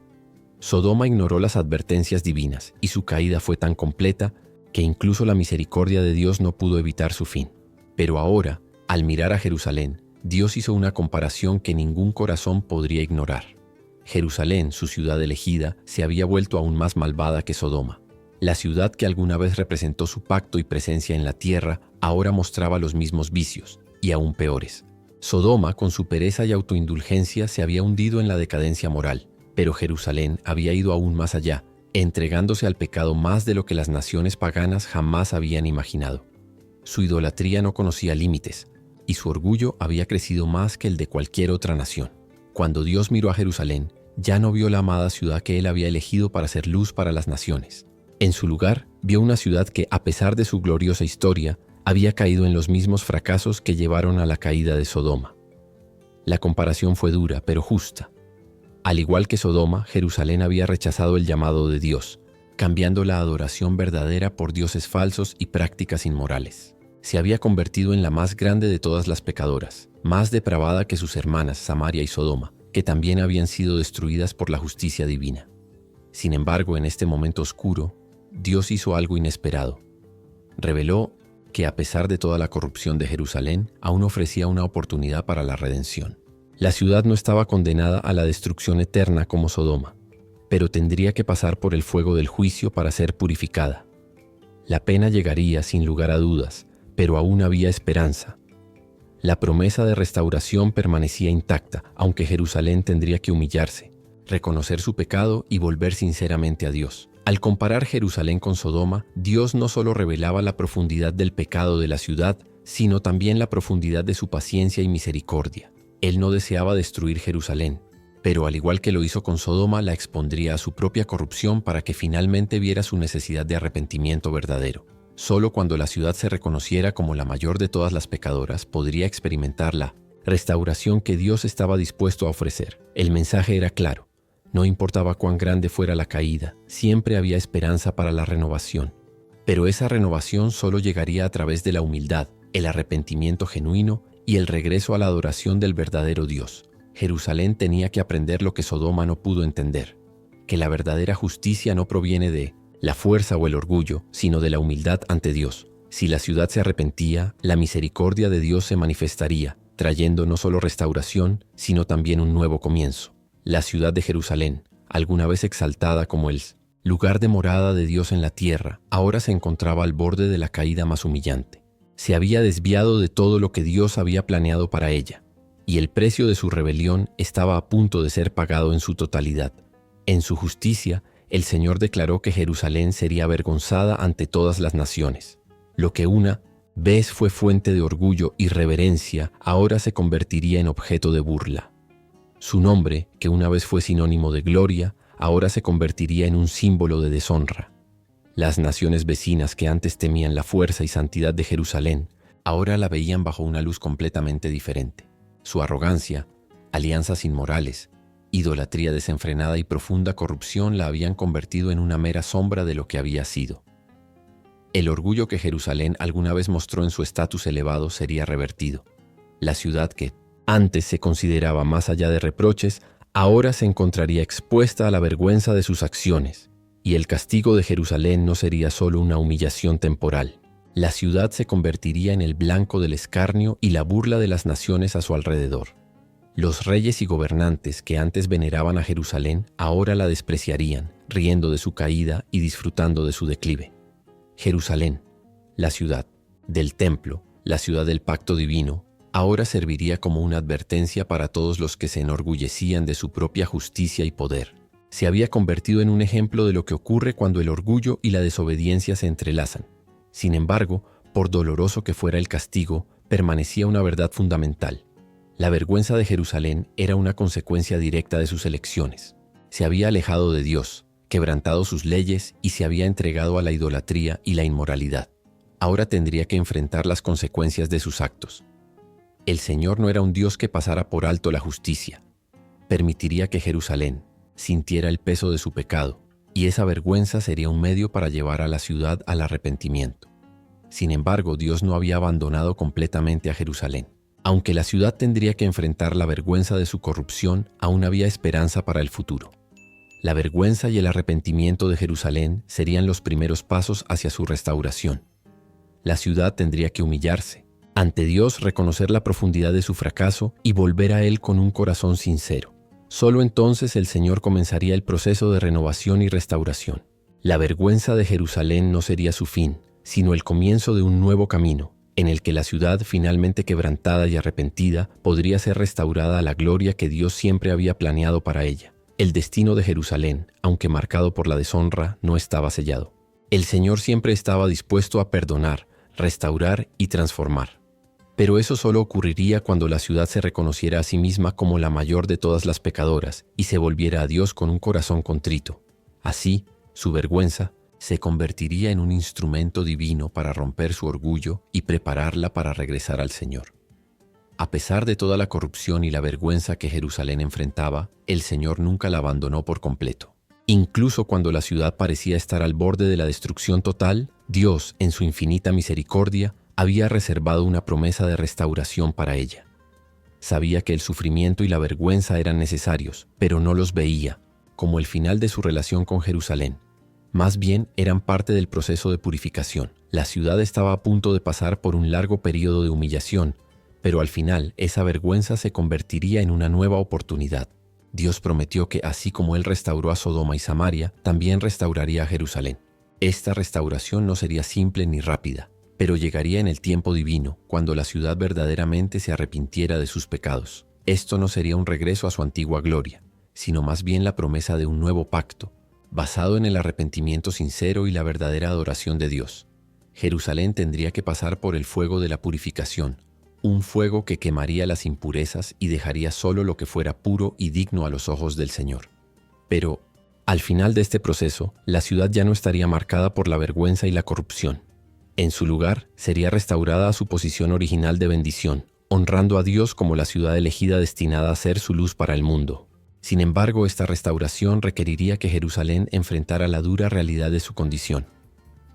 Sodoma ignoró las advertencias divinas y su caída fue tan completa que incluso la misericordia de Dios no pudo evitar su fin. Pero ahora, al mirar a Jerusalén, Dios hizo una comparación que ningún corazón podría ignorar. Jerusalén, su ciudad elegida, se había vuelto aún más malvada que Sodoma. La ciudad que alguna vez representó su pacto y presencia en la tierra, ahora mostraba los mismos vicios, y aún peores. Sodoma, con su pereza y autoindulgencia, se había hundido en la decadencia moral, pero Jerusalén había ido aún más allá, entregándose al pecado más de lo que las naciones paganas jamás habían imaginado. Su idolatría no conocía límites, y su orgullo había crecido más que el de cualquier otra nación. Cuando Dios miró a Jerusalén, ya no vio la amada ciudad que Él había elegido para ser luz para las naciones. En su lugar, vio una ciudad que, a pesar de su gloriosa historia, había caído en los mismos fracasos que llevaron a la caída de Sodoma. La comparación fue dura, pero justa. Al igual que Sodoma, Jerusalén había rechazado el llamado de Dios, cambiando la adoración verdadera por dioses falsos y prácticas inmorales. Se había convertido en la más grande de todas las pecadoras, más depravada que sus hermanas Samaria y Sodoma, que también habían sido destruidas por la justicia divina. Sin embargo, en este momento oscuro, Dios hizo algo inesperado. Reveló que a pesar de toda la corrupción de Jerusalén, aún ofrecía una oportunidad para la redención. La ciudad no estaba condenada a la destrucción eterna como Sodoma, pero tendría que pasar por el fuego del juicio para ser purificada. La pena llegaría sin lugar a dudas, pero aún había esperanza. La promesa de restauración permanecía intacta, aunque Jerusalén tendría que humillarse, reconocer su pecado y volver sinceramente a Dios. Al comparar Jerusalén con Sodoma, Dios no solo revelaba la profundidad del pecado de la ciudad, sino también la profundidad de su paciencia y misericordia. Él no deseaba destruir Jerusalén, pero al igual que lo hizo con Sodoma, la expondría a su propia corrupción para que finalmente viera su necesidad de arrepentimiento verdadero. Solo cuando la ciudad se reconociera como la mayor de todas las pecadoras, podría experimentar la restauración que Dios estaba dispuesto a ofrecer. El mensaje era claro. No importaba cuán grande fuera la caída, siempre había esperanza para la renovación. Pero esa renovación solo llegaría a través de la humildad, el arrepentimiento genuino y el regreso a la adoración del verdadero Dios. Jerusalén tenía que aprender lo que Sodoma no pudo entender, que la verdadera justicia no proviene de la fuerza o el orgullo, sino de la humildad ante Dios. Si la ciudad se arrepentía, la misericordia de Dios se manifestaría, trayendo no solo restauración, sino también un nuevo comienzo. La ciudad de Jerusalén, alguna vez exaltada como el lugar de morada de Dios en la tierra, ahora se encontraba al borde de la caída más humillante. Se había desviado de todo lo que Dios había planeado para ella, y el precio de su rebelión estaba a punto de ser pagado en su totalidad. En su justicia, el Señor declaró que Jerusalén sería avergonzada ante todas las naciones. Lo que una vez fue fuente de orgullo y reverencia, ahora se convertiría en objeto de burla. Su nombre, que una vez fue sinónimo de gloria, ahora se convertiría en un símbolo de deshonra. Las naciones vecinas que antes temían la fuerza y santidad de Jerusalén, ahora la veían bajo una luz completamente diferente. Su arrogancia, alianzas inmorales, idolatría desenfrenada y profunda corrupción la habían convertido en una mera sombra de lo que había sido. El orgullo que Jerusalén alguna vez mostró en su estatus elevado sería revertido. La ciudad que antes se consideraba más allá de reproches, ahora se encontraría expuesta a la vergüenza de sus acciones, y el castigo de Jerusalén no sería solo una humillación temporal. La ciudad se convertiría en el blanco del escarnio y la burla de las naciones a su alrededor. Los reyes y gobernantes que antes veneraban a Jerusalén ahora la despreciarían, riendo de su caída y disfrutando de su declive. Jerusalén, la ciudad del templo, la ciudad del pacto divino, ahora serviría como una advertencia para todos los que se enorgullecían de su propia justicia y poder. Se había convertido en un ejemplo de lo que ocurre cuando el orgullo y la desobediencia se entrelazan. Sin embargo, por doloroso que fuera el castigo, permanecía una verdad fundamental. La vergüenza de Jerusalén era una consecuencia directa de sus elecciones. Se había alejado de Dios, quebrantado sus leyes y se había entregado a la idolatría y la inmoralidad. Ahora tendría que enfrentar las consecuencias de sus actos. El Señor no era un Dios que pasara por alto la justicia. Permitiría que Jerusalén sintiera el peso de su pecado, y esa vergüenza sería un medio para llevar a la ciudad al arrepentimiento. Sin embargo, Dios no había abandonado completamente a Jerusalén. Aunque la ciudad tendría que enfrentar la vergüenza de su corrupción, aún había esperanza para el futuro. La vergüenza y el arrepentimiento de Jerusalén serían los primeros pasos hacia su restauración. La ciudad tendría que humillarse, ante Dios reconocer la profundidad de su fracaso y volver a Él con un corazón sincero. Solo entonces el Señor comenzaría el proceso de renovación y restauración. La vergüenza de Jerusalén no sería su fin, sino el comienzo de un nuevo camino, en el que la ciudad, finalmente quebrantada y arrepentida, podría ser restaurada a la gloria que Dios siempre había planeado para ella. El destino de Jerusalén, aunque marcado por la deshonra, no estaba sellado. El Señor siempre estaba dispuesto a perdonar, restaurar y transformar. Pero eso solo ocurriría cuando la ciudad se reconociera a sí misma como la mayor de todas las pecadoras y se volviera a Dios con un corazón contrito. Así, su vergüenza se convertiría en un instrumento divino para romper su orgullo y prepararla para regresar al Señor. A pesar de toda la corrupción y la vergüenza que Jerusalén enfrentaba, el Señor nunca la abandonó por completo. Incluso cuando la ciudad parecía estar al borde de la destrucción total, Dios, en su infinita misericordia, había reservado una promesa de restauración para ella. Sabía que el sufrimiento y la vergüenza eran necesarios, pero no los veía, como el final de su relación con Jerusalén. Más bien eran parte del proceso de purificación. La ciudad estaba a punto de pasar por un largo periodo de humillación, pero al final esa vergüenza se convertiría en una nueva oportunidad. Dios prometió que así como Él restauró a Sodoma y Samaria, también restauraría a Jerusalén. Esta restauración no sería simple ni rápida, pero llegaría en el tiempo divino, cuando la ciudad verdaderamente se arrepintiera de sus pecados. Esto no sería un regreso a su antigua gloria, sino más bien la promesa de un nuevo pacto, basado en el arrepentimiento sincero y la verdadera adoración de Dios. Jerusalén tendría que pasar por el fuego de la purificación, un fuego que quemaría las impurezas y dejaría solo lo que fuera puro y digno a los ojos del Señor. Pero, al final de este proceso, la ciudad ya no estaría marcada por la vergüenza y la corrupción. En su lugar, sería restaurada a su posición original de bendición, honrando a Dios como la ciudad elegida destinada a ser su luz para el mundo. Sin embargo, esta restauración requeriría que Jerusalén enfrentara la dura realidad de su condición.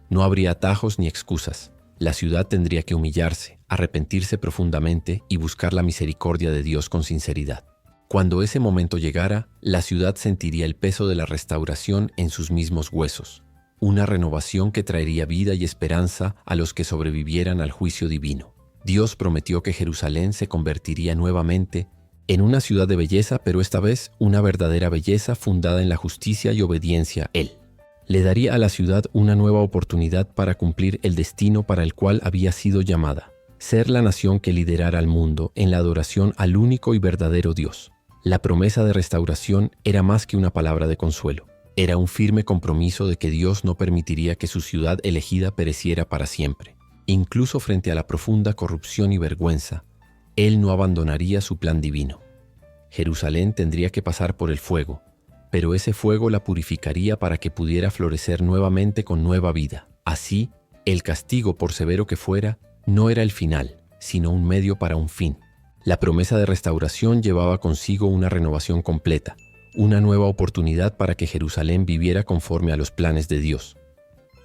No habría atajos ni excusas. La ciudad tendría que humillarse, arrepentirse profundamente y buscar la misericordia de Dios con sinceridad. Cuando ese momento llegara, la ciudad sentiría el peso de la restauración en sus mismos huesos. Una renovación que traería vida y esperanza a los que sobrevivieran al juicio divino. Dios prometió que Jerusalén se convertiría nuevamente en una ciudad de belleza, pero esta vez una verdadera belleza fundada en la justicia y obediencia a Él. Le daría a la ciudad una nueva oportunidad para cumplir el destino para el cual había sido llamada: ser la nación que liderara al mundo en la adoración al único y verdadero Dios. La promesa de restauración era más que una palabra de consuelo. Era un firme compromiso de que Dios no permitiría que su ciudad elegida pereciera para siempre. Incluso frente a la profunda corrupción y vergüenza, Él no abandonaría su plan divino. Jerusalén tendría que pasar por el fuego, pero ese fuego la purificaría para que pudiera florecer nuevamente con nueva vida. Así, el castigo, por severo que fuera, no era el final, sino un medio para un fin. La promesa de restauración llevaba consigo una renovación completa, una nueva oportunidad para que Jerusalén viviera conforme a los planes de Dios.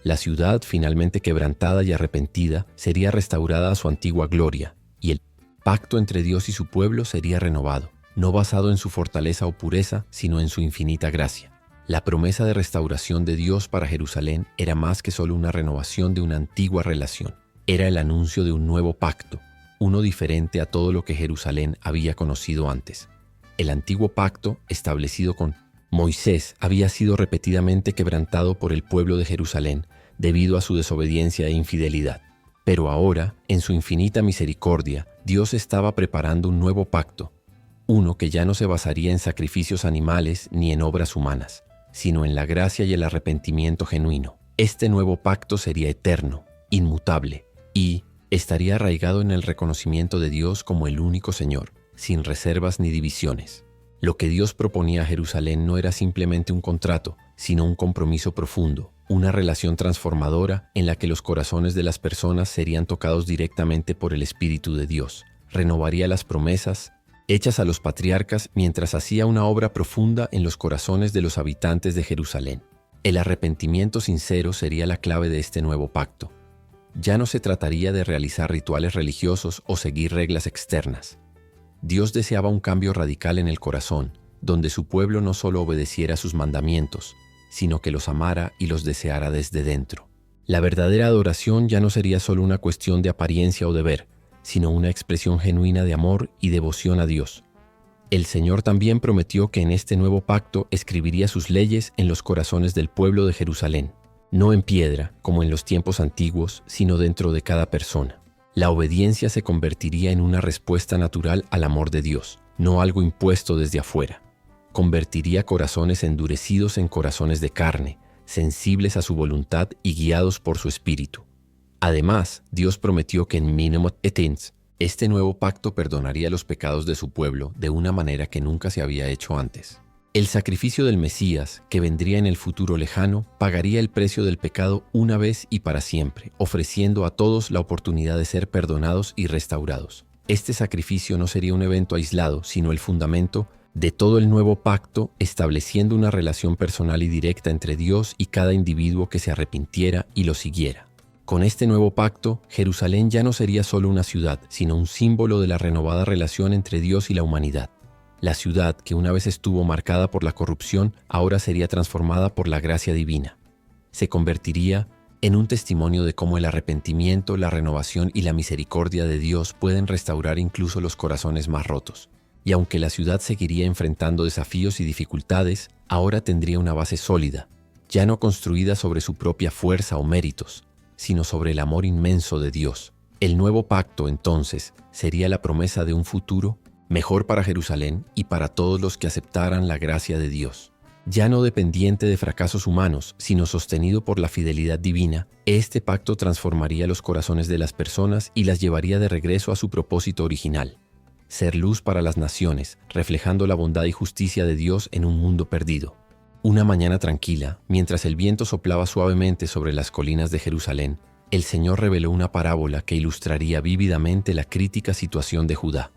La ciudad, finalmente quebrantada y arrepentida, sería restaurada a su antigua gloria, y el pacto entre Dios y su pueblo sería renovado, no basado en su fortaleza o pureza, sino en su infinita gracia. La promesa de restauración de Dios para Jerusalén era más que solo una renovación de una antigua relación. Era el anuncio de un nuevo pacto, uno diferente a todo lo que Jerusalén había conocido antes. El antiguo pacto, establecido con Moisés, había sido repetidamente quebrantado por el pueblo de Jerusalén debido a su desobediencia e infidelidad. Pero ahora, en su infinita misericordia, Dios estaba preparando un nuevo pacto, uno que ya no se basaría en sacrificios animales ni en obras humanas, sino en la gracia y el arrepentimiento genuino. Este nuevo pacto sería eterno, inmutable, y estaría arraigado en el reconocimiento de Dios como el único Señor, sin reservas ni divisiones. Lo que Dios proponía a Jerusalén no era simplemente un contrato, sino un compromiso profundo, una relación transformadora en la que los corazones de las personas serían tocados directamente por el Espíritu de Dios. Renovaría las promesas hechas a los patriarcas mientras hacía una obra profunda en los corazones de los habitantes de Jerusalén. El arrepentimiento sincero sería la clave de este nuevo pacto. Ya no se trataría de realizar rituales religiosos o seguir reglas externas. Dios deseaba un cambio radical en el corazón, donde su pueblo no solo obedeciera sus mandamientos, sino que los amara y los deseara desde dentro. La verdadera adoración ya no sería solo una cuestión de apariencia o deber, sino una expresión genuina de amor y devoción a Dios. El Señor también prometió que en este nuevo pacto escribiría sus leyes en los corazones del pueblo de Jerusalén, no en piedra, como en los tiempos antiguos, sino dentro de cada persona. La obediencia se convertiría en una respuesta natural al amor de Dios, no algo impuesto desde afuera. Convertiría corazones endurecidos en corazones de carne, sensibles a su voluntad y guiados por su espíritu. Además, Dios prometió que en Minamot Etins, este nuevo pacto perdonaría los pecados de su pueblo de una manera que nunca se había hecho antes. El sacrificio del Mesías, que vendría en el futuro lejano, pagaría el precio del pecado una vez y para siempre, ofreciendo a todos la oportunidad de ser perdonados y restaurados. Este sacrificio no sería un evento aislado, sino el fundamento de todo el nuevo pacto, estableciendo una relación personal y directa entre Dios y cada individuo que se arrepintiera y lo siguiera. Con este nuevo pacto, Jerusalén ya no sería solo una ciudad, sino un símbolo de la renovada relación entre Dios y la humanidad. La ciudad, que una vez estuvo marcada por la corrupción, ahora sería transformada por la gracia divina. Se convertiría en un testimonio de cómo el arrepentimiento, la renovación y la misericordia de Dios pueden restaurar incluso los corazones más rotos. Y aunque la ciudad seguiría enfrentando desafíos y dificultades, ahora tendría una base sólida, ya no construida sobre su propia fuerza o méritos, sino sobre el amor inmenso de Dios. El nuevo pacto, entonces, sería la promesa de un futuro mejor para Jerusalén y para todos los que aceptaran la gracia de Dios. Ya no dependiente de fracasos humanos, sino sostenido por la fidelidad divina, este pacto transformaría los corazones de las personas y las llevaría de regreso a su propósito original: ser luz para las naciones, reflejando la bondad y justicia de Dios en un mundo perdido. Una mañana tranquila, mientras el viento soplaba suavemente sobre las colinas de Jerusalén, el Señor reveló una parábola que ilustraría vívidamente la crítica situación de Judá.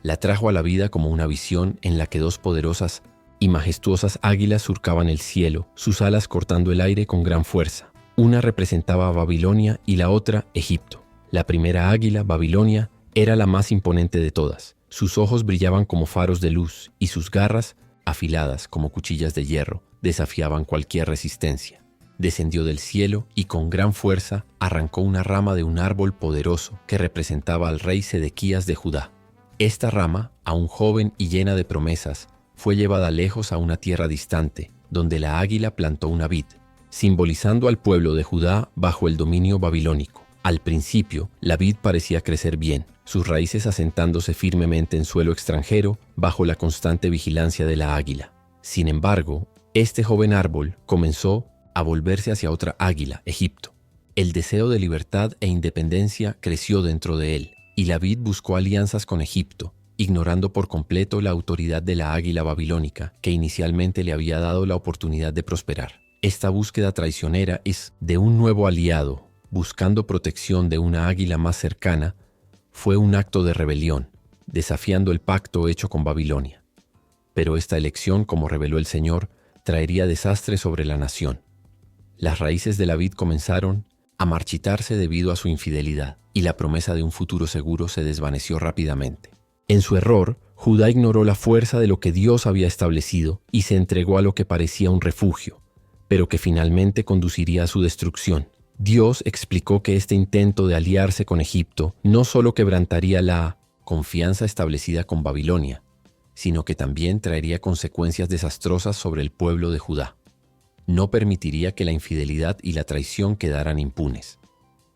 La trajo a la vida como una visión en la que dos poderosas y majestuosas águilas surcaban el cielo, sus alas cortando el aire con gran fuerza. Una representaba a Babilonia y la otra Egipto. La primera águila, Babilonia, era la más imponente de todas. Sus ojos brillaban como faros de luz y sus garras, afiladas como cuchillas de hierro, desafiaban cualquier resistencia. Descendió del cielo y con gran fuerza arrancó una rama de un árbol poderoso que representaba al rey Sedequías de Judá. Esta rama, aún joven y llena de promesas, fue llevada lejos a una tierra distante, donde la águila plantó una vid, simbolizando al pueblo de Judá bajo el dominio babilónico. Al principio, la vid parecía crecer bien, sus raíces asentándose firmemente en suelo extranjero bajo la constante vigilancia de la águila. Sin embargo, este joven árbol comenzó a volverse hacia otra águila, Egipto. El deseo de libertad e independencia creció dentro de él, y David buscó alianzas con Egipto, ignorando por completo la autoridad de la águila babilónica que inicialmente le había dado la oportunidad de prosperar. Esta búsqueda traicionera es de un nuevo aliado, buscando protección de una águila más cercana, fue un acto de rebelión, desafiando el pacto hecho con Babilonia. Pero esta elección, como reveló el Señor, traería desastre sobre la nación. Las raíces de la vid comenzaron a marchitarse debido a su infidelidad, y la promesa de un futuro seguro se desvaneció rápidamente. En su error, Judá ignoró la fuerza de lo que Dios había establecido y se entregó a lo que parecía un refugio, pero que finalmente conduciría a su destrucción. Dios explicó que este intento de aliarse con Egipto no solo quebrantaría la confianza establecida con Babilonia, sino que también traería consecuencias desastrosas sobre el pueblo de Judá. No permitiría que la infidelidad y la traición quedaran impunes.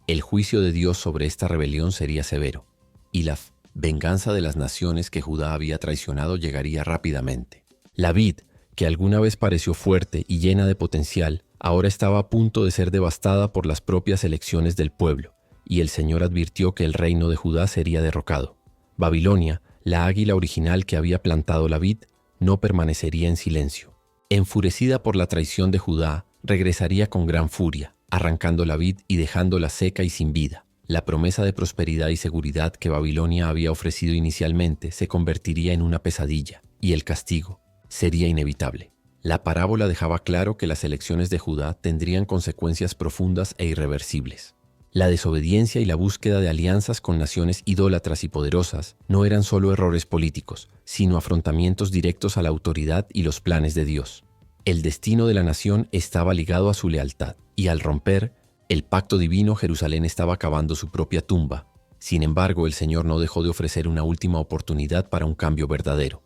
El juicio de Dios sobre esta rebelión sería severo, y la venganza de las naciones que Judá había traicionado llegaría rápidamente. La vid, que alguna vez pareció fuerte y llena de potencial, ahora estaba a punto de ser devastada por las propias elecciones del pueblo, y el Señor advirtió que el reino de Judá sería derrocado. Babilonia, la águila original que había plantado la vid, no permanecería en silencio. Enfurecida por la traición de Judá, regresaría con gran furia, arrancando la vid y dejándola seca y sin vida. La promesa de prosperidad y seguridad que Babilonia había ofrecido inicialmente se convertiría en una pesadilla, y el castigo sería inevitable. La parábola dejaba claro que las elecciones de Judá tendrían consecuencias profundas e irreversibles. La desobediencia y la búsqueda de alianzas con naciones idólatras y poderosas no eran solo errores políticos, sino afrontamientos directos a la autoridad y los planes de Dios. El destino de la nación estaba ligado a su lealtad, y al romper el pacto divino, Jerusalén estaba cavando su propia tumba. Sin embargo, el Señor no dejó de ofrecer una última oportunidad para un cambio verdadero.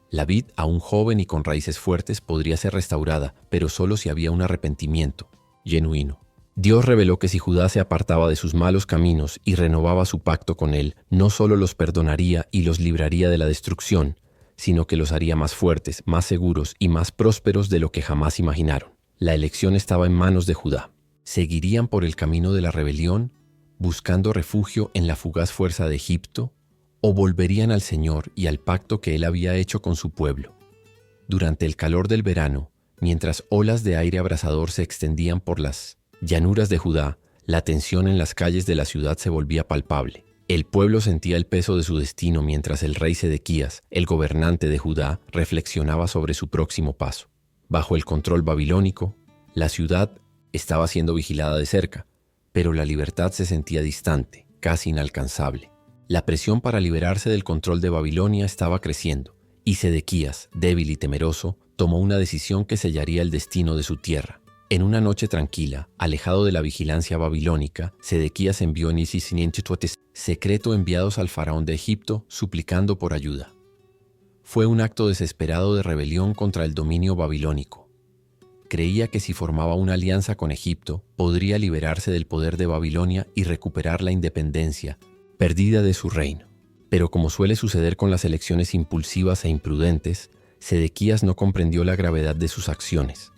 La vid, aún joven y con raíces fuertes, podría ser restaurada, pero solo si había un arrepentimiento genuino. Dios reveló que si Judá se apartaba de sus malos caminos y renovaba su pacto con él, no solo los perdonaría y los libraría de la destrucción, sino que los haría más fuertes, más seguros y más prósperos de lo que jamás imaginaron. La elección estaba en manos de Judá. ¿Seguirían por el camino de la rebelión, buscando refugio en la fugaz fuerza de Egipto, o volverían al Señor y al pacto que Él había hecho con su pueblo? Durante el calor del verano, mientras olas de aire abrasador se extendían por las llanuras de Judá, la tensión en las calles de la ciudad se volvía palpable. El pueblo sentía el peso de su destino mientras el rey Sedequías, el gobernante de Judá, reflexionaba sobre su próximo paso. Bajo el control babilónico, la ciudad estaba siendo vigilada de cerca, pero la libertad se sentía distante, casi inalcanzable. La presión para liberarse del control de Babilonia estaba creciendo, y Sedequías, débil y temeroso, tomó una decisión que sellaría el destino de su tierra. En una noche tranquila, alejado de la vigilancia babilónica, Sedequías envió secreto enviados al faraón de Egipto suplicando por ayuda. Fue un acto desesperado de rebelión contra el dominio babilónico. Creía que si formaba una alianza con Egipto, podría liberarse del poder de Babilonia y recuperar la independencia perdida de su reino. Pero como suele suceder con las elecciones impulsivas e imprudentes, Sedequías no comprendió la gravedad de sus acciones.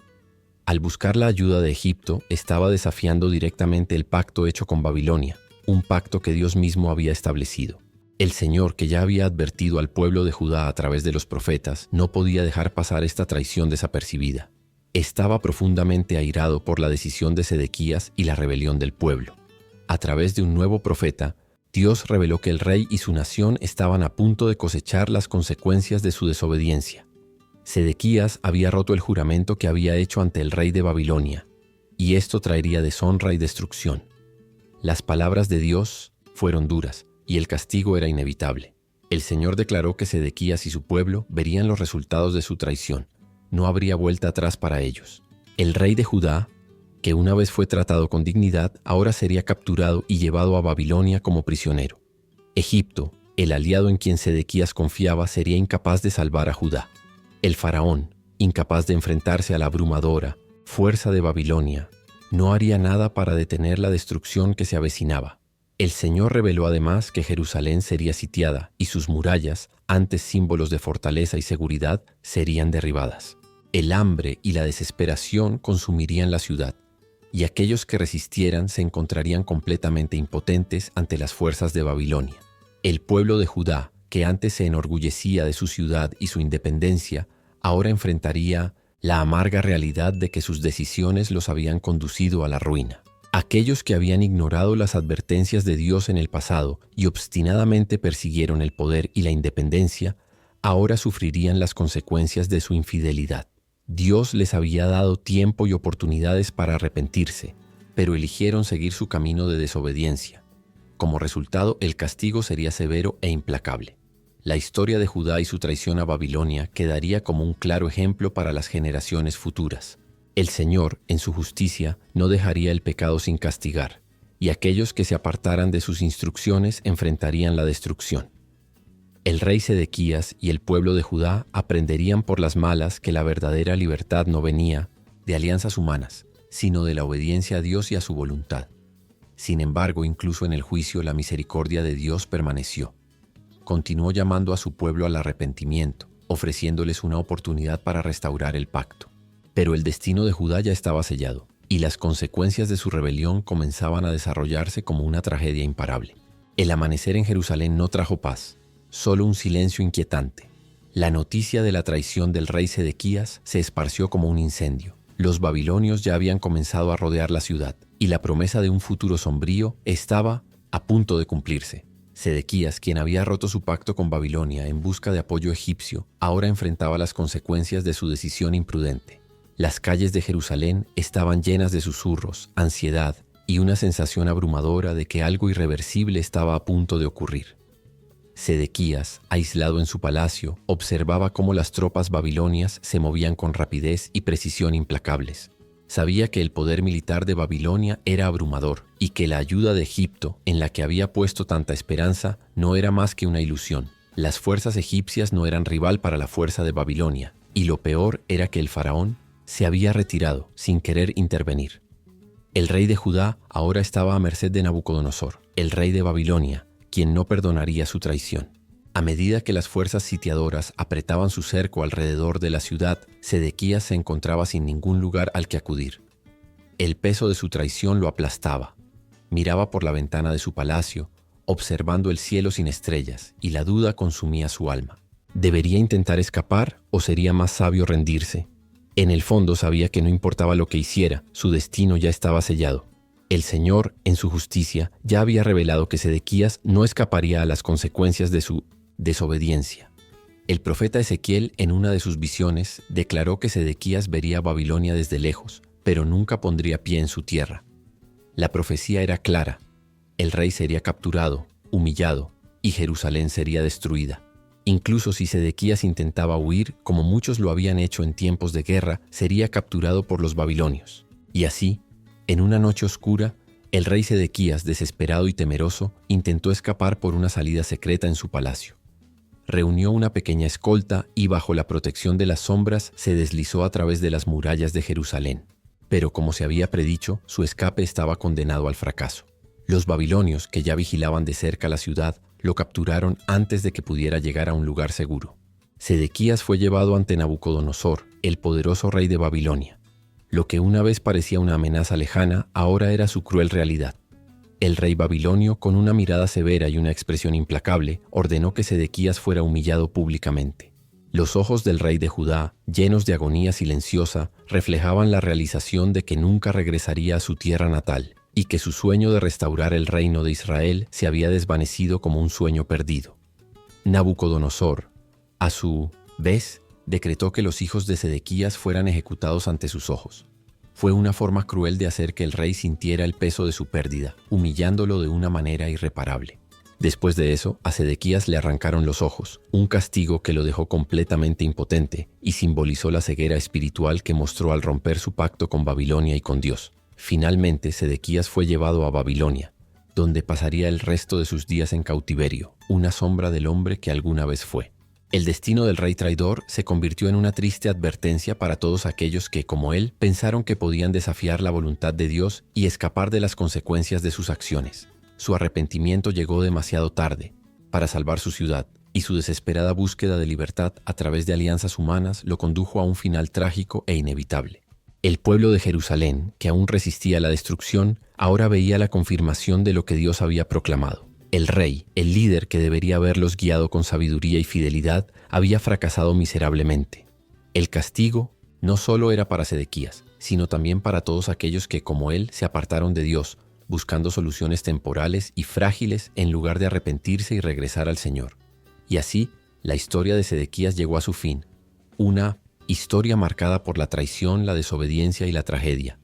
Al buscar la ayuda de Egipto, estaba desafiando directamente el pacto hecho con Babilonia, un pacto que Dios mismo había establecido. El Señor, que ya había advertido al pueblo de Judá a través de los profetas, no podía dejar pasar esta traición desapercibida. Estaba profundamente airado por la decisión de Sedequías y la rebelión del pueblo. A través de un nuevo profeta, Dios reveló que el rey y su nación estaban a punto de cosechar las consecuencias de su desobediencia. Sedequías había roto el juramento que había hecho ante el rey de Babilonia, y esto traería deshonra y destrucción. Las palabras de Dios fueron duras, y el castigo era inevitable. El Señor declaró que Sedequías y su pueblo verían los resultados de su traición. No habría vuelta atrás para ellos. El rey de Judá, que una vez fue tratado con dignidad, ahora sería capturado y llevado a Babilonia como prisionero. Egipto, el aliado en quien Sedequías confiaba, sería incapaz de salvar a Judá. El faraón, incapaz de enfrentarse a la abrumadora fuerza de Babilonia, no haría nada para detener la destrucción que se avecinaba. El Señor reveló además que Jerusalén sería sitiada y sus murallas, antes símbolos de fortaleza y seguridad, serían derribadas. El hambre y la desesperación consumirían la ciudad, y aquellos que resistieran se encontrarían completamente impotentes ante las fuerzas de Babilonia. El pueblo de Judá, que antes se enorgullecía de su ciudad y su independencia, ahora enfrentaría la amarga realidad de que sus decisiones los habían conducido a la ruina. Aquellos que habían ignorado las advertencias de Dios en el pasado y obstinadamente persiguieron el poder y la independencia, ahora sufrirían las consecuencias de su infidelidad. Dios les había dado tiempo y oportunidades para arrepentirse, pero eligieron seguir su camino de desobediencia. Como resultado, el castigo sería severo e implacable. La historia de Judá y su traición a Babilonia quedaría como un claro ejemplo para las generaciones futuras. El Señor, en su justicia, no dejaría el pecado sin castigar, y aquellos que se apartaran de sus instrucciones enfrentarían la destrucción. El rey Sedequías y el pueblo de Judá aprenderían por las malas que la verdadera libertad no venía de alianzas humanas, sino de la obediencia a Dios y a su voluntad. Sin embargo, incluso en el juicio, la misericordia de Dios permaneció. Continuó llamando a su pueblo al arrepentimiento, ofreciéndoles una oportunidad para restaurar el pacto. Pero el destino de Judá ya estaba sellado, y las consecuencias de su rebelión comenzaban a desarrollarse como una tragedia imparable. El amanecer en Jerusalén no trajo paz, solo un silencio inquietante. La noticia de la traición del rey Sedequías se esparció como un incendio. Los babilonios ya habían comenzado a rodear la ciudad, y la promesa de un futuro sombrío estaba a punto de cumplirse. Sedequías, quien había roto su pacto con Babilonia en busca de apoyo egipcio, ahora enfrentaba las consecuencias de su decisión imprudente. Las calles de Jerusalén estaban llenas de susurros, ansiedad y una sensación abrumadora de que algo irreversible estaba a punto de ocurrir. Sedequías, aislado en su palacio, observaba cómo las tropas babilonias se movían con rapidez y precisión implacables. Sabía que el poder militar de Babilonia era abrumador y que la ayuda de Egipto, en la que había puesto tanta esperanza, no era más que una ilusión. Las fuerzas egipcias no eran rival para la fuerza de Babilonia, y lo peor era que el faraón se había retirado sin querer intervenir. El rey de Judá ahora estaba a merced de Nabucodonosor, el rey de Babilonia, quien no perdonaría su traición. A medida que las fuerzas sitiadoras apretaban su cerco alrededor de la ciudad, Sedequías se encontraba sin ningún lugar al que acudir. El peso de su traición lo aplastaba. Miraba por la ventana de su palacio, observando el cielo sin estrellas, y la duda consumía su alma. ¿Debería intentar escapar o sería más sabio rendirse? En el fondo sabía que no importaba lo que hiciera, su destino ya estaba sellado. El Señor, en su justicia, ya había revelado que Sedequías no escaparía a las consecuencias de su desobediencia. El profeta Ezequiel, en una de sus visiones, declaró que Sedequías vería Babilonia desde lejos, pero nunca pondría pie en su tierra. La profecía era clara: el rey sería capturado, humillado, y Jerusalén sería destruida. Incluso si Sedequías intentaba huir, como muchos lo habían hecho en tiempos de guerra, sería capturado por los babilonios. Y así, en una noche oscura, el rey Sedequías, desesperado y temeroso, intentó escapar por una salida secreta en su palacio. Reunió una pequeña escolta y, bajo la protección de las sombras, se deslizó a través de las murallas de Jerusalén. Pero como se había predicho, su escape estaba condenado al fracaso. Los babilonios, que ya vigilaban de cerca la ciudad, lo capturaron antes de que pudiera llegar a un lugar seguro. Sedequías fue llevado ante Nabucodonosor, el poderoso rey de Babilonia. Lo que una vez parecía una amenaza lejana, ahora era su cruel realidad. El rey babilonio, con una mirada severa y una expresión implacable, ordenó que Sedequías fuera humillado públicamente. Los ojos del rey de Judá, llenos de agonía silenciosa, reflejaban la realización de que nunca regresaría a su tierra natal, y que su sueño de restaurar el reino de Israel se había desvanecido como un sueño perdido. Nabucodonosor, a su vez, decretó que los hijos de Sedequías fueran ejecutados ante sus ojos. Fue una forma cruel de hacer que el rey sintiera el peso de su pérdida, humillándolo de una manera irreparable. Después de eso, a Sedequías le arrancaron los ojos, un castigo que lo dejó completamente impotente y simbolizó la ceguera espiritual que mostró al romper su pacto con Babilonia y con Dios. Finalmente, Sedequías fue llevado a Babilonia, donde pasaría el resto de sus días en cautiverio, una sombra del hombre que alguna vez fue. El destino del rey traidor se convirtió en una triste advertencia para todos aquellos que, como él, pensaron que podían desafiar la voluntad de Dios y escapar de las consecuencias de sus acciones. Su arrepentimiento llegó demasiado tarde para salvar su ciudad, y su desesperada búsqueda de libertad a través de alianzas humanas lo condujo a un final trágico e inevitable. El pueblo de Jerusalén, que aún resistía la destrucción, ahora veía la confirmación de lo que Dios había proclamado. El rey, el líder que debería haberlos guiado con sabiduría y fidelidad, había fracasado miserablemente. El castigo no solo era para Sedequías, sino también para todos aquellos que, como él, se apartaron de Dios, buscando soluciones temporales y frágiles en lugar de arrepentirse y regresar al Señor. Y así, la historia de Sedequías llegó a su fin, una historia marcada por la traición, la desobediencia y la tragedia.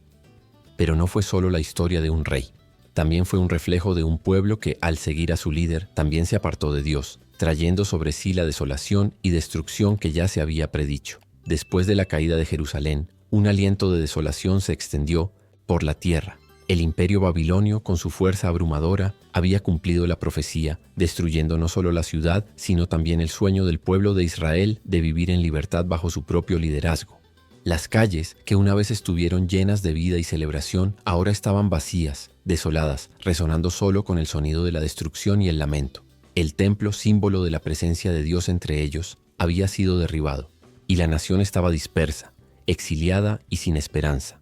Pero no fue solo la historia de un rey, también fue un reflejo de un pueblo que, al seguir a su líder, también se apartó de Dios, trayendo sobre sí la desolación y destrucción que ya se había predicho. Después de la caída de Jerusalén, un aliento de desolación se extendió por la tierra. El imperio babilonio, con su fuerza abrumadora, había cumplido la profecía, destruyendo no solo la ciudad, sino también el sueño del pueblo de Israel de vivir en libertad bajo su propio liderazgo. Las calles, que una vez estuvieron llenas de vida y celebración, ahora estaban vacías, desoladas, resonando solo con el sonido de la destrucción y el lamento. El templo, símbolo de la presencia de Dios entre ellos, había sido derribado, y la nación estaba dispersa, exiliada y sin esperanza.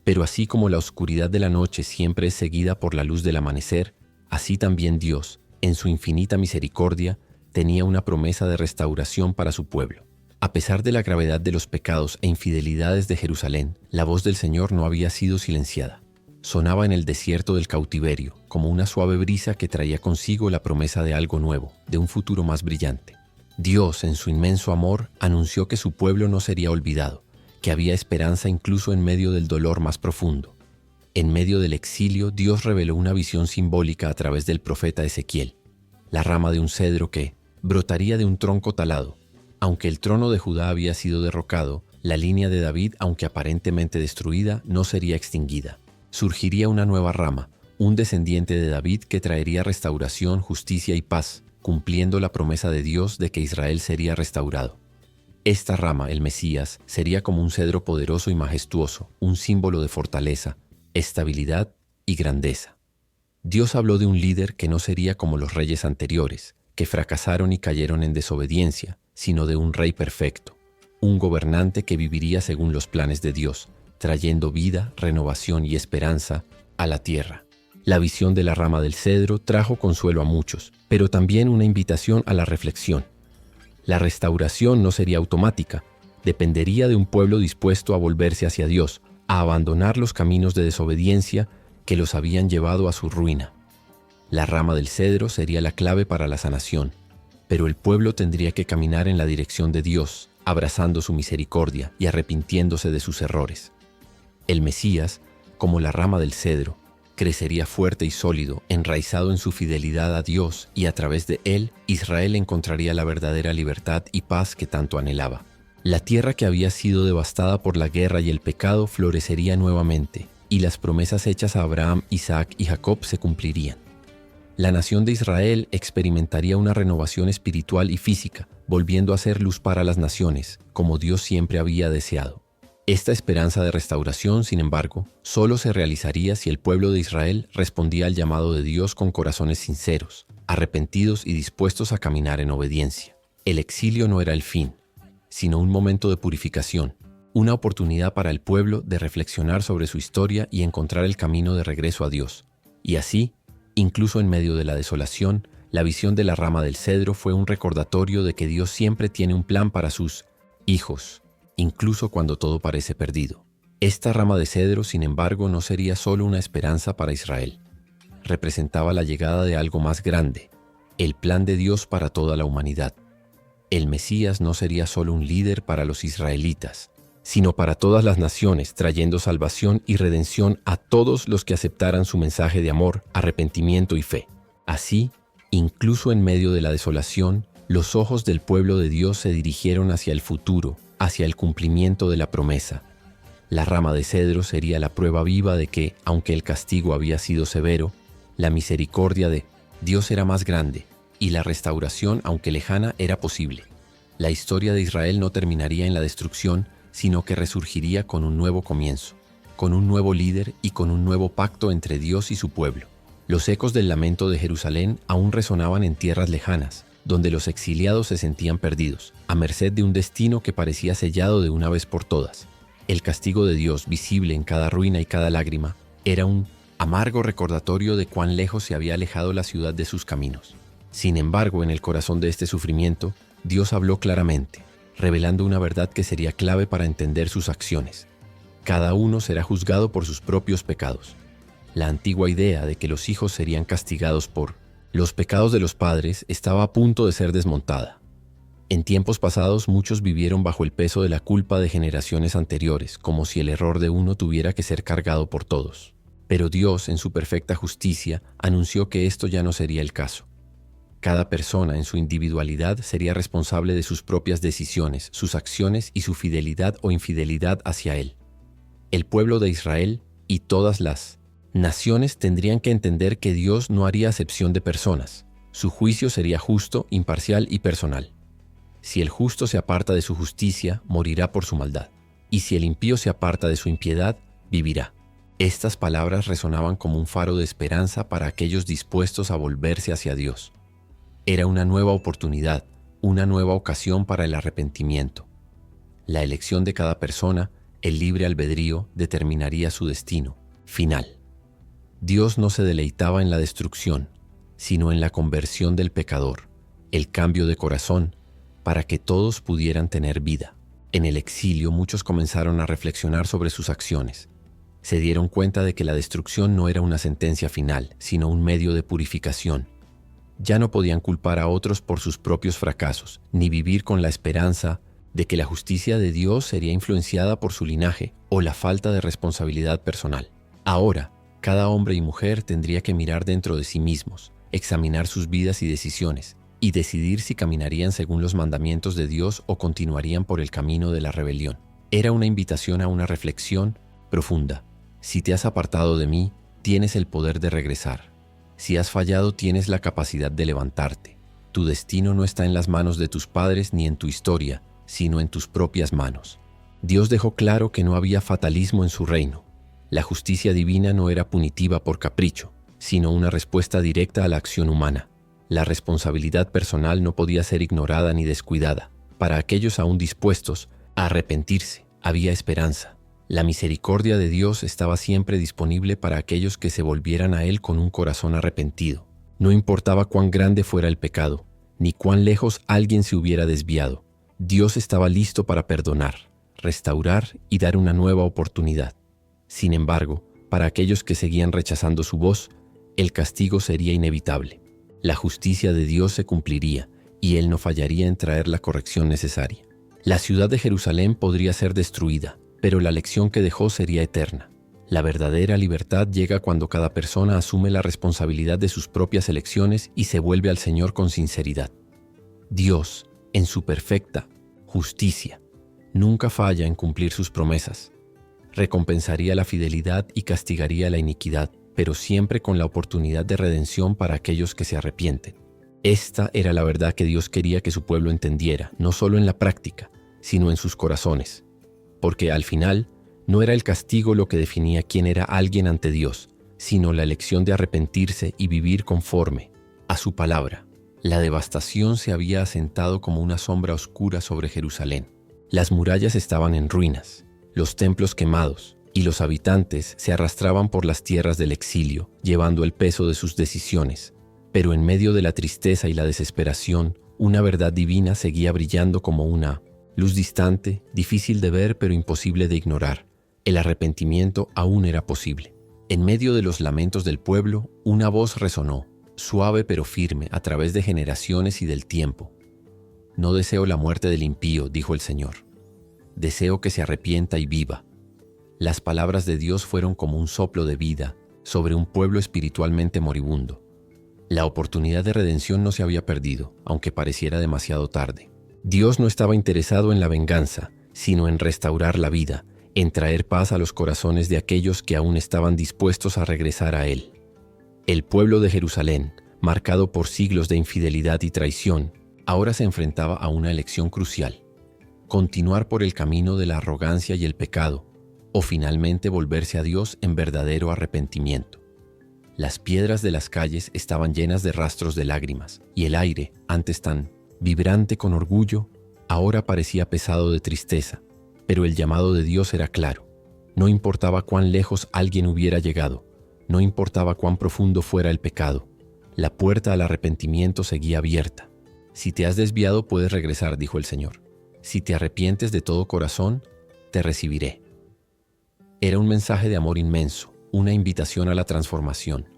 Pero así como la oscuridad de la noche siempre es seguida por la luz del amanecer, así también Dios, en su infinita misericordia, tenía una promesa de restauración para su pueblo. A pesar de la gravedad de los pecados e infidelidades de Jerusalén, la voz del Señor no había sido silenciada. Sonaba en el desierto del cautiverio, como una suave brisa que traía consigo la promesa de algo nuevo, de un futuro más brillante. Dios, en su inmenso amor, anunció que su pueblo no sería olvidado, que había esperanza incluso en medio del dolor más profundo. En medio del exilio, Dios reveló una visión simbólica a través del profeta Ezequiel, la rama de un cedro que brotaría de un tronco talado. Aunque el trono de Judá había sido derrocado, la línea de David, aunque aparentemente destruida, no sería extinguida. Surgiría una nueva rama, un descendiente de David que traería restauración, justicia y paz, cumpliendo la promesa de Dios de que Israel sería restaurado. Esta rama, el Mesías, sería como un cedro poderoso y majestuoso, un símbolo de fortaleza, estabilidad y grandeza. Dios habló de un líder que no sería como los reyes anteriores, que fracasaron y cayeron en desobediencia, sino de un rey perfecto, un gobernante que viviría según los planes de Dios, trayendo vida, renovación y esperanza a la tierra. La visión de la rama del cedro trajo consuelo a muchos, pero también una invitación a la reflexión. La restauración no sería automática, dependería de un pueblo dispuesto a volverse hacia Dios, a abandonar los caminos de desobediencia que los habían llevado a su ruina. La rama del cedro sería la clave para la sanación, pero el pueblo tendría que caminar en la dirección de Dios, abrazando su misericordia y arrepintiéndose de sus errores. El Mesías, como la rama del cedro, crecería fuerte y sólido, enraizado en su fidelidad a Dios, y a través de él, Israel encontraría la verdadera libertad y paz que tanto anhelaba. La tierra que había sido devastada por la guerra y el pecado florecería nuevamente, y las promesas hechas a Abraham, Isaac y Jacob se cumplirían. La nación de Israel experimentaría una renovación espiritual y física, volviendo a ser luz para las naciones, como Dios siempre había deseado. Esta esperanza de restauración, sin embargo, solo se realizaría si el pueblo de Israel respondía al llamado de Dios con corazones sinceros, arrepentidos y dispuestos a caminar en obediencia. El exilio no era el fin, sino un momento de purificación, una oportunidad para el pueblo de reflexionar sobre su historia y encontrar el camino de regreso a Dios. Y así, incluso en medio de la desolación, la visión de la rama del cedro fue un recordatorio de que Dios siempre tiene un plan para sus hijos, incluso cuando todo parece perdido. Esta rama de cedro, sin embargo, no sería solo una esperanza para Israel. Representaba la llegada de algo más grande, el plan de Dios para toda la humanidad. El Mesías no sería solo un líder para los israelitas, sino para todas las naciones, trayendo salvación y redención a todos los que aceptaran su mensaje de amor, arrepentimiento y fe. Así, incluso en medio de la desolación, los ojos del pueblo de Dios se dirigieron hacia el futuro, hacia el cumplimiento de la promesa. La rama de cedro sería la prueba viva de que, aunque el castigo había sido severo, la misericordia de Dios era más grande y la restauración, aunque lejana, era posible. La historia de Israel no terminaría en la destrucción, sino que resurgiría con un nuevo comienzo, con un nuevo líder y con un nuevo pacto entre Dios y su pueblo. Los ecos del lamento de Jerusalén aún resonaban en tierras lejanas, donde los exiliados se sentían perdidos, a merced de un destino que parecía sellado de una vez por todas. El castigo de Dios, visible en cada ruina y cada lágrima, era un amargo recordatorio de cuán lejos se había alejado la ciudad de sus caminos. Sin embargo, en el corazón de este sufrimiento, Dios habló claramente, revelando una verdad que sería clave para entender sus acciones. Cada uno será juzgado por sus propios pecados. La antigua idea de que los hijos serían castigados por los pecados de los padres estaba a punto de ser desmontada. En tiempos pasados, muchos vivieron bajo el peso de la culpa de generaciones anteriores, como si el error de uno tuviera que ser cargado por todos. Pero Dios, en su perfecta justicia, anunció que esto ya no sería el caso. Cada persona en su individualidad sería responsable de sus propias decisiones, sus acciones y su fidelidad o infidelidad hacia Él. El pueblo de Israel y todas las naciones tendrían que entender que Dios no haría acepción de personas. Su juicio sería justo, imparcial y personal. Si el justo se aparta de su justicia, morirá por su maldad. Y si el impío se aparta de su impiedad, vivirá. Estas palabras resonaban como un faro de esperanza para aquellos dispuestos a volverse hacia Dios. Era una nueva oportunidad, una nueva ocasión para el arrepentimiento. La elección de cada persona, el libre albedrío, determinaría su destino final. Dios no se deleitaba en la destrucción, sino en la conversión del pecador, el cambio de corazón, para que todos pudieran tener vida. En el exilio, muchos comenzaron a reflexionar sobre sus acciones. Se dieron cuenta de que la destrucción no era una sentencia final, sino un medio de purificación. Ya no podían culpar a otros por sus propios fracasos, ni vivir con la esperanza de que la justicia de Dios sería influenciada por su linaje o la falta de responsabilidad personal. Ahora, cada hombre y mujer tendría que mirar dentro de sí mismos, examinar sus vidas y decisiones, y decidir si caminarían según los mandamientos de Dios o continuarían por el camino de la rebelión. Era una invitación a una reflexión profunda. Si te has apartado de mí, tienes el poder de regresar. Si has fallado, tienes la capacidad de levantarte. Tu destino no está en las manos de tus padres ni en tu historia, sino en tus propias manos. Dios dejó claro que no había fatalismo en su reino. La justicia divina no era punitiva por capricho, sino una respuesta directa a la acción humana. La responsabilidad personal no podía ser ignorada ni descuidada. Para aquellos aún dispuestos a arrepentirse, había esperanza. La misericordia de Dios estaba siempre disponible para aquellos que se volvieran a Él con un corazón arrepentido. No importaba cuán grande fuera el pecado, ni cuán lejos alguien se hubiera desviado. Dios estaba listo para perdonar, restaurar y dar una nueva oportunidad. Sin embargo, para aquellos que seguían rechazando su voz, el castigo sería inevitable. La justicia de Dios se cumpliría y Él no fallaría en traer la corrección necesaria. La ciudad de Jerusalén podría ser destruida, pero la lección que dejó sería eterna. La verdadera libertad llega cuando cada persona asume la responsabilidad de sus propias elecciones y se vuelve al Señor con sinceridad. Dios, en su perfecta justicia, nunca falla en cumplir sus promesas. Recompensaría la fidelidad y castigaría la iniquidad, pero siempre con la oportunidad de redención para aquellos que se arrepienten. Esta era la verdad que Dios quería que su pueblo entendiera, no solo en la práctica, sino en sus corazones. Porque al final, no era el castigo lo que definía quién era alguien ante Dios, sino la elección de arrepentirse y vivir conforme a su palabra. La devastación se había asentado como una sombra oscura sobre Jerusalén. Las murallas estaban en ruinas, los templos quemados, y los habitantes se arrastraban por las tierras del exilio, llevando el peso de sus decisiones. Pero en medio de la tristeza y la desesperación, una verdad divina seguía brillando como una luz distante, difícil de ver pero imposible de ignorar. El arrepentimiento aún era posible. En medio de los lamentos del pueblo, una voz resonó, suave pero firme, a través de generaciones y del tiempo. «No deseo la muerte del impío», dijo el Señor. «Deseo que se arrepienta y viva». Las palabras de Dios fueron como un soplo de vida sobre un pueblo espiritualmente moribundo. La oportunidad de redención no se había perdido, aunque pareciera demasiado tarde. Dios no estaba interesado en la venganza, sino en restaurar la vida, en traer paz a los corazones de aquellos que aún estaban dispuestos a regresar a Él. El pueblo de Jerusalén, marcado por siglos de infidelidad y traición, ahora se enfrentaba a una elección crucial: continuar por el camino de la arrogancia y el pecado, o finalmente volverse a Dios en verdadero arrepentimiento. Las piedras de las calles estaban llenas de rastros de lágrimas, y el aire, antes tan vibrante con orgullo, ahora parecía pesado de tristeza. Pero el llamado de Dios era claro. No importaba cuán lejos alguien hubiera llegado, no importaba cuán profundo fuera el pecado, la puerta al arrepentimiento seguía abierta. Si te has desviado, puedes regresar, dijo el Señor. Si te arrepientes de todo corazón, te recibiré. Era un mensaje de amor inmenso, una invitación a la transformación.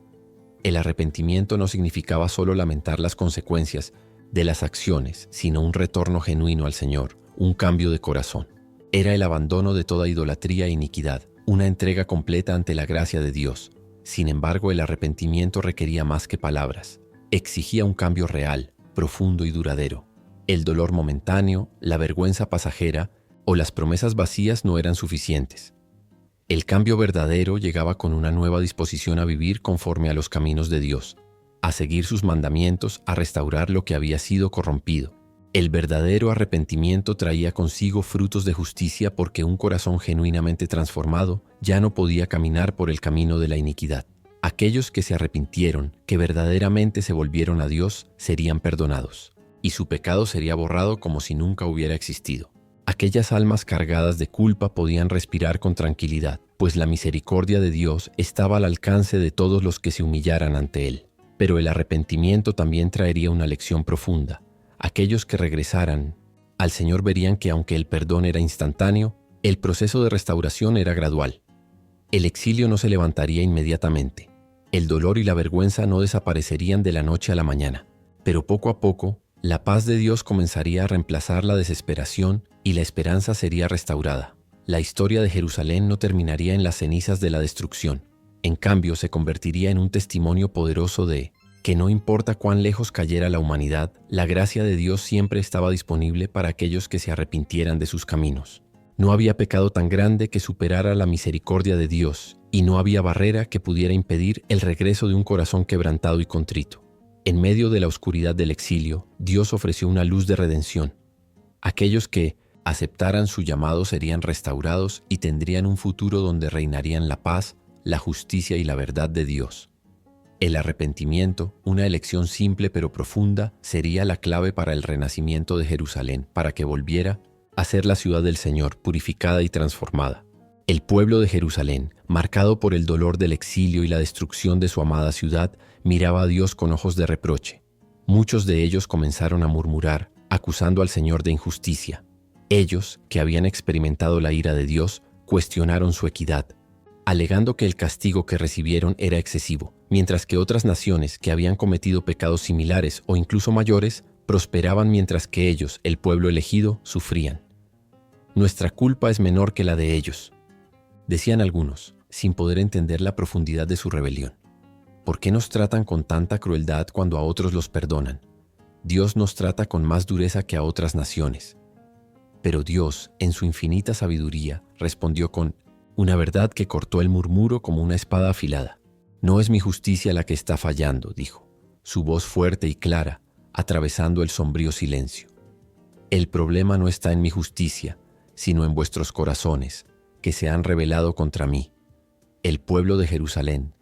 El arrepentimiento no significaba solo lamentar las consecuencias de las acciones, sino un retorno genuino al Señor, un cambio de corazón. Era el abandono de toda idolatría e iniquidad, una entrega completa ante la gracia de Dios. Sin embargo, el arrepentimiento requería más que palabras. Exigía un cambio real, profundo y duradero. El dolor momentáneo, la vergüenza pasajera o las promesas vacías no eran suficientes. El cambio verdadero llegaba con una nueva disposición a vivir conforme a los caminos de Dios, a seguir sus mandamientos, a restaurar lo que había sido corrompido. El verdadero arrepentimiento traía consigo frutos de justicia porque un corazón genuinamente transformado ya no podía caminar por el camino de la iniquidad. Aquellos que se arrepintieron, que verdaderamente se volvieron a Dios, serían perdonados, y su pecado sería borrado como si nunca hubiera existido. Aquellas almas cargadas de culpa podían respirar con tranquilidad, pues la misericordia de Dios estaba al alcance de todos los que se humillaran ante Él. Pero el arrepentimiento también traería una lección profunda. Aquellos que regresaran al Señor verían que aunque el perdón era instantáneo, el proceso de restauración era gradual. El exilio no se levantaría inmediatamente. El dolor y la vergüenza no desaparecerían de la noche a la mañana. Pero poco a poco, la paz de Dios comenzaría a reemplazar la desesperación y la esperanza sería restaurada. La historia de Jerusalén no terminaría en las cenizas de la destrucción. En cambio, se convertiría en un testimonio poderoso de que no importa cuán lejos cayera la humanidad, la gracia de Dios siempre estaba disponible para aquellos que se arrepintieran de sus caminos. No había pecado tan grande que superara la misericordia de Dios, y no había barrera que pudiera impedir el regreso de un corazón quebrantado y contrito. En medio de la oscuridad del exilio, Dios ofreció una luz de redención. Aquellos que aceptaran su llamado serían restaurados y tendrían un futuro donde reinarían la paz, la justicia y la verdad de Dios. El arrepentimiento, una elección simple pero profunda, sería la clave para el renacimiento de Jerusalén, para que volviera a ser la ciudad del Señor, purificada y transformada. El pueblo de Jerusalén, marcado por el dolor del exilio y la destrucción de su amada ciudad, miraba a Dios con ojos de reproche. Muchos de ellos comenzaron a murmurar, acusando al Señor de injusticia. Ellos, que habían experimentado la ira de Dios, cuestionaron su equidad, alegando que el castigo que recibieron era excesivo, mientras que otras naciones que habían cometido pecados similares o incluso mayores, prosperaban mientras que ellos, el pueblo elegido, sufrían. Nuestra culpa es menor que la de ellos, decían algunos, sin poder entender la profundidad de su rebelión. ¿Por qué nos tratan con tanta crueldad cuando a otros los perdonan? Dios nos trata con más dureza que a otras naciones. Pero Dios, en su infinita sabiduría, respondió con una verdad que cortó el murmuro como una espada afilada. No es mi justicia la que está fallando, dijo, su voz fuerte y clara, atravesando el sombrío silencio. El problema no está en mi justicia, sino en vuestros corazones, que se han rebelado contra mí. El pueblo de Jerusalén,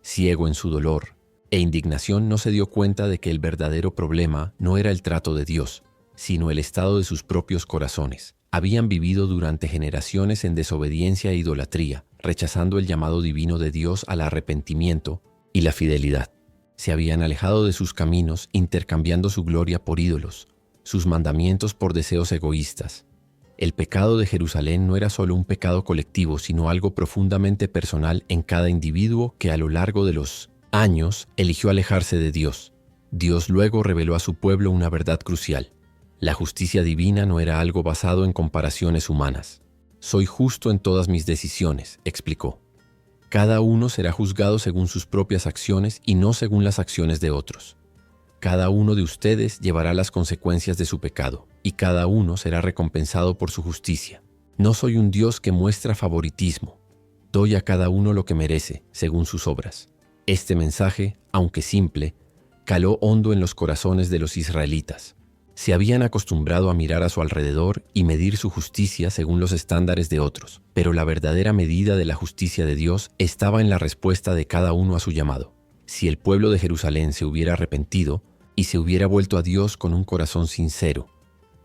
ciego en su dolor e indignación, no se dio cuenta de que el verdadero problema no era el trato de Dios, sino el estado de sus propios corazones. Habían vivido durante generaciones en desobediencia e idolatría, rechazando el llamado divino de Dios al arrepentimiento y la fidelidad. Se habían alejado de sus caminos, intercambiando su gloria por ídolos, sus mandamientos por deseos egoístas. El pecado de Jerusalén no era solo un pecado colectivo, sino algo profundamente personal en cada individuo que a lo largo de los años eligió alejarse de Dios. Dios luego reveló a su pueblo una verdad crucial. La justicia divina no era algo basado en comparaciones humanas. Soy justo en todas mis decisiones, explicó. Cada uno será juzgado según sus propias acciones y no según las acciones de otros. Cada uno de ustedes llevará las consecuencias de su pecado, y cada uno será recompensado por su justicia. No soy un Dios que muestra favoritismo. Doy a cada uno lo que merece, según sus obras. Este mensaje, aunque simple, caló hondo en los corazones de los israelitas. Se habían acostumbrado a mirar a su alrededor y medir su justicia según los estándares de otros, pero la verdadera medida de la justicia de Dios estaba en la respuesta de cada uno a su llamado. Si el pueblo de Jerusalén se hubiera arrepentido y se hubiera vuelto a Dios con un corazón sincero,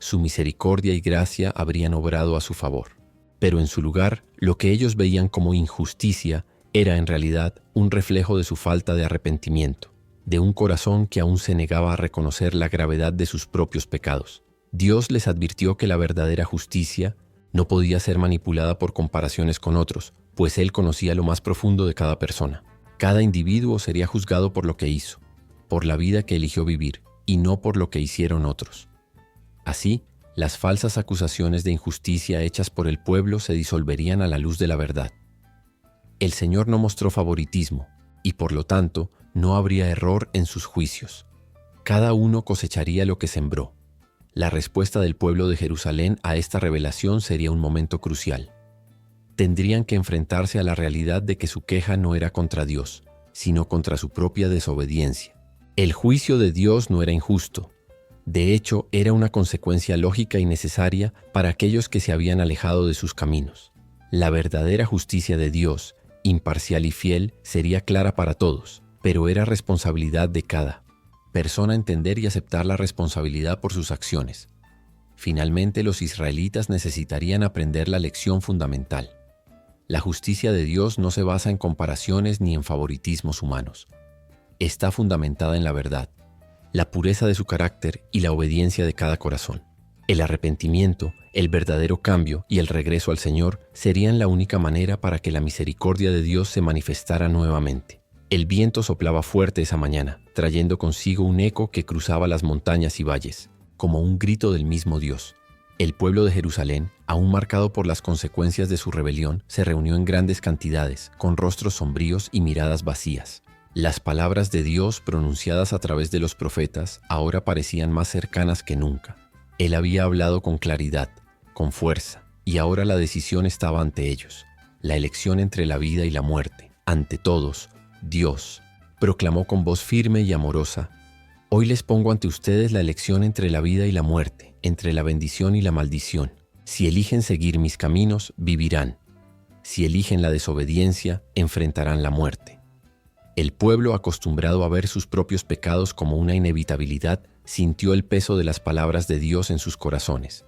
su misericordia y gracia habrían obrado a su favor. Pero en su lugar, lo que ellos veían como injusticia era en realidad un reflejo de su falta de arrepentimiento, de un corazón que aún se negaba a reconocer la gravedad de sus propios pecados. Dios les advirtió que la verdadera justicia no podía ser manipulada por comparaciones con otros, pues Él conocía lo más profundo de cada persona. Cada individuo sería juzgado por lo que hizo, por la vida que eligió vivir, y no por lo que hicieron otros. Así, las falsas acusaciones de injusticia hechas por el pueblo se disolverían a la luz de la verdad. El Señor no mostró favoritismo, y por lo tanto, no habría error en sus juicios. Cada uno cosecharía lo que sembró. La respuesta del pueblo de Jerusalén a esta revelación sería un momento crucial. Tendrían que enfrentarse a la realidad de que su queja no era contra Dios, sino contra su propia desobediencia. El juicio de Dios no era injusto. De hecho, era una consecuencia lógica y necesaria para aquellos que se habían alejado de sus caminos. La verdadera justicia de Dios, imparcial y fiel, sería clara para todos, pero era responsabilidad de cada persona entender y aceptar la responsabilidad por sus acciones. Finalmente, los israelitas necesitarían aprender la lección fundamental. La justicia de Dios no se basa en comparaciones ni en favoritismos humanos. Está fundamentada en la verdad, la pureza de su carácter y la obediencia de cada corazón. El arrepentimiento, el verdadero cambio y el regreso al Señor serían la única manera para que la misericordia de Dios se manifestara nuevamente. El viento soplaba fuerte esa mañana, trayendo consigo un eco que cruzaba las montañas y valles, como un grito del mismo Dios. El pueblo de Jerusalén, aún marcado por las consecuencias de su rebelión, se reunió en grandes cantidades, con rostros sombríos y miradas vacías. Las palabras de Dios pronunciadas a través de los profetas ahora parecían más cercanas que nunca. Él había hablado con claridad, con fuerza, y ahora la decisión estaba ante ellos, la elección entre la vida y la muerte. Ante todos, Dios proclamó con voz firme y amorosa: «Hoy les pongo ante ustedes la elección entre la vida y la muerte, entre la bendición y la maldición. Si eligen seguir mis caminos, vivirán. Si eligen la desobediencia, enfrentarán la muerte». El pueblo, acostumbrado a ver sus propios pecados como una inevitabilidad, sintió el peso de las palabras de Dios en sus corazones.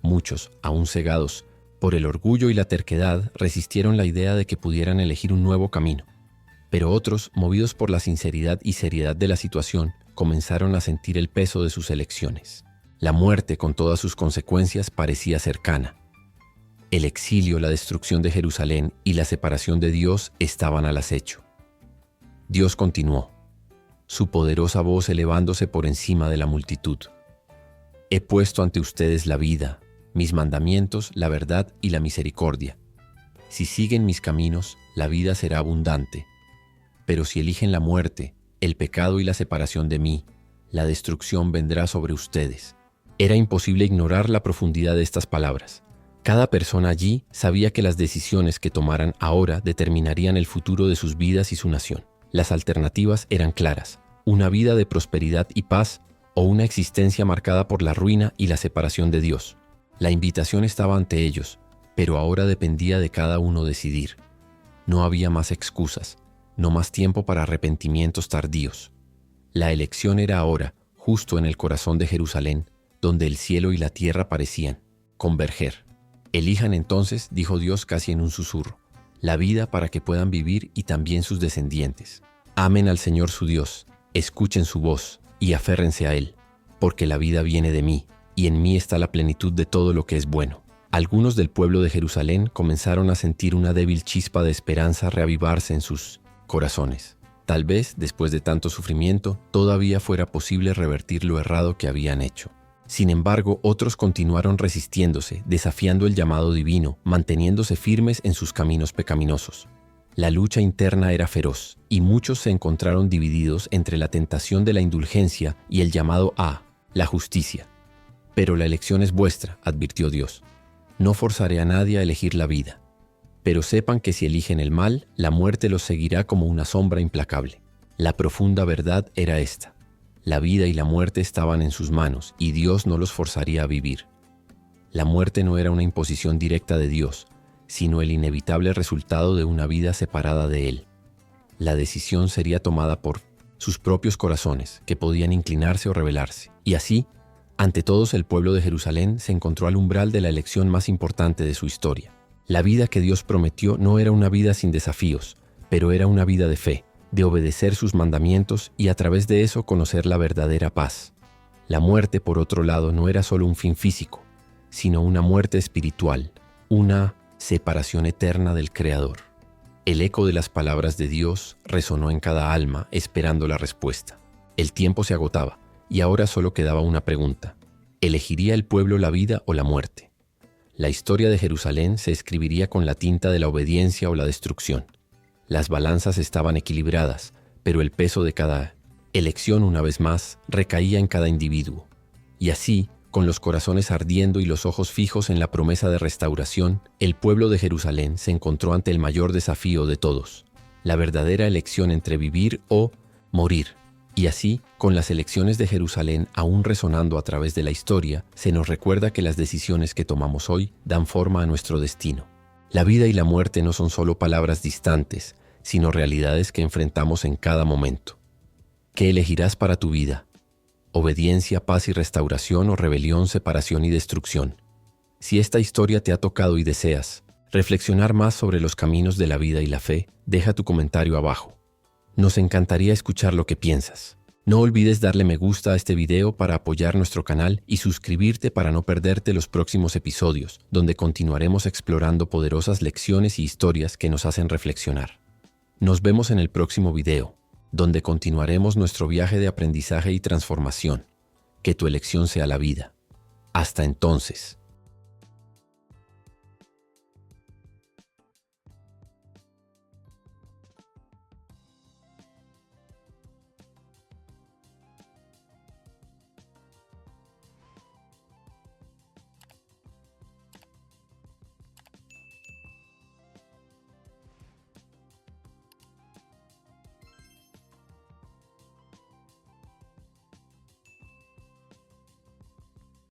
Muchos, aún cegados por el orgullo y la terquedad, resistieron la idea de que pudieran elegir un nuevo camino. Pero otros, movidos por la sinceridad y seriedad de la situación, comenzaron a sentir el peso de sus elecciones. La muerte, con todas sus consecuencias, parecía cercana. El exilio, la destrucción de Jerusalén y la separación de Dios estaban al acecho. Dios continuó, su poderosa voz elevándose por encima de la multitud. «He puesto ante ustedes la vida, mis mandamientos, la verdad y la misericordia. Si siguen mis caminos, la vida será abundante. Pero si eligen la muerte, el pecado y la separación de mí, la destrucción vendrá sobre ustedes». Era imposible ignorar la profundidad de estas palabras. Cada persona allí sabía que las decisiones que tomaran ahora determinarían el futuro de sus vidas y su nación. Las alternativas eran claras: una vida de prosperidad y paz o una existencia marcada por la ruina y la separación de Dios. La invitación estaba ante ellos, pero ahora dependía de cada uno decidir. No había más excusas, no más tiempo para arrepentimientos tardíos. La elección era ahora, justo en el corazón de Jerusalén, donde el cielo y la tierra parecían converger. «Elijan entonces», dijo Dios casi en un susurro, «la vida para que puedan vivir y también sus descendientes. Amen al Señor su Dios, escuchen su voz y aférrense a Él, porque la vida viene de mí, y en mí está la plenitud de todo lo que es bueno». Algunos del pueblo de Jerusalén comenzaron a sentir una débil chispa de esperanza reavivarse en sus corazones. Tal vez, después de tanto sufrimiento, todavía fuera posible revertir lo errado que habían hecho. Sin embargo, otros continuaron resistiéndose, desafiando el llamado divino, manteniéndose firmes en sus caminos pecaminosos. La lucha interna era feroz, y muchos se encontraron divididos entre la tentación de la indulgencia y el llamado a la justicia. «Pero la elección es vuestra», advirtió Dios. «No forzaré a nadie a elegir la vida. Pero sepan que si eligen el mal, la muerte los seguirá como una sombra implacable». La profunda verdad era esta: la vida y la muerte estaban en sus manos, y Dios no los forzaría a vivir. La muerte no era una imposición directa de Dios, sino el inevitable resultado de una vida separada de Él. La decisión sería tomada por sus propios corazones, que podían inclinarse o rebelarse. Y así, Ante todos, el pueblo de Jerusalén se encontró al umbral de la elección más importante de su historia. La vida que Dios prometió no era una vida sin desafíos, pero era una vida de fe, de obedecer sus mandamientos y a través de eso conocer la verdadera paz. La muerte, por otro lado, no era solo un fin físico, sino una muerte espiritual, una separación eterna del Creador. El eco de las palabras de Dios resonó en cada alma, esperando la respuesta. El tiempo se agotaba, y ahora solo quedaba una pregunta. ¿Elegiría el pueblo la vida o la muerte? La historia de Jerusalén se escribiría con la tinta de la obediencia o la destrucción. Las balanzas estaban equilibradas, pero el peso de cada elección, una vez más, recaía en cada individuo. Y así, con los corazones ardiendo y los ojos fijos en la promesa de restauración, el pueblo de Jerusalén se encontró ante el mayor desafío de todos, la verdadera elección entre vivir o morir. Y así, con las elecciones de Jerusalén aún resonando a través de la historia, se nos recuerda que las decisiones que tomamos hoy dan forma a nuestro destino. La vida y la muerte no son solo palabras distantes, sino realidades que enfrentamos en cada momento. ¿Qué elegirás para tu vida? ¿Obediencia, paz y restauración o rebelión, separación y destrucción? Si esta historia te ha tocado y deseas reflexionar más sobre los caminos de la vida y la fe, deja tu comentario abajo. Nos encantaría escuchar lo que piensas. No olvides darle me gusta a este video para apoyar nuestro canal y suscribirte para no perderte los próximos episodios, donde continuaremos explorando poderosas lecciones y historias que nos hacen reflexionar. Nos vemos en el próximo video, donde continuaremos nuestro viaje de aprendizaje y transformación. Que tu elección sea la vida. Hasta entonces.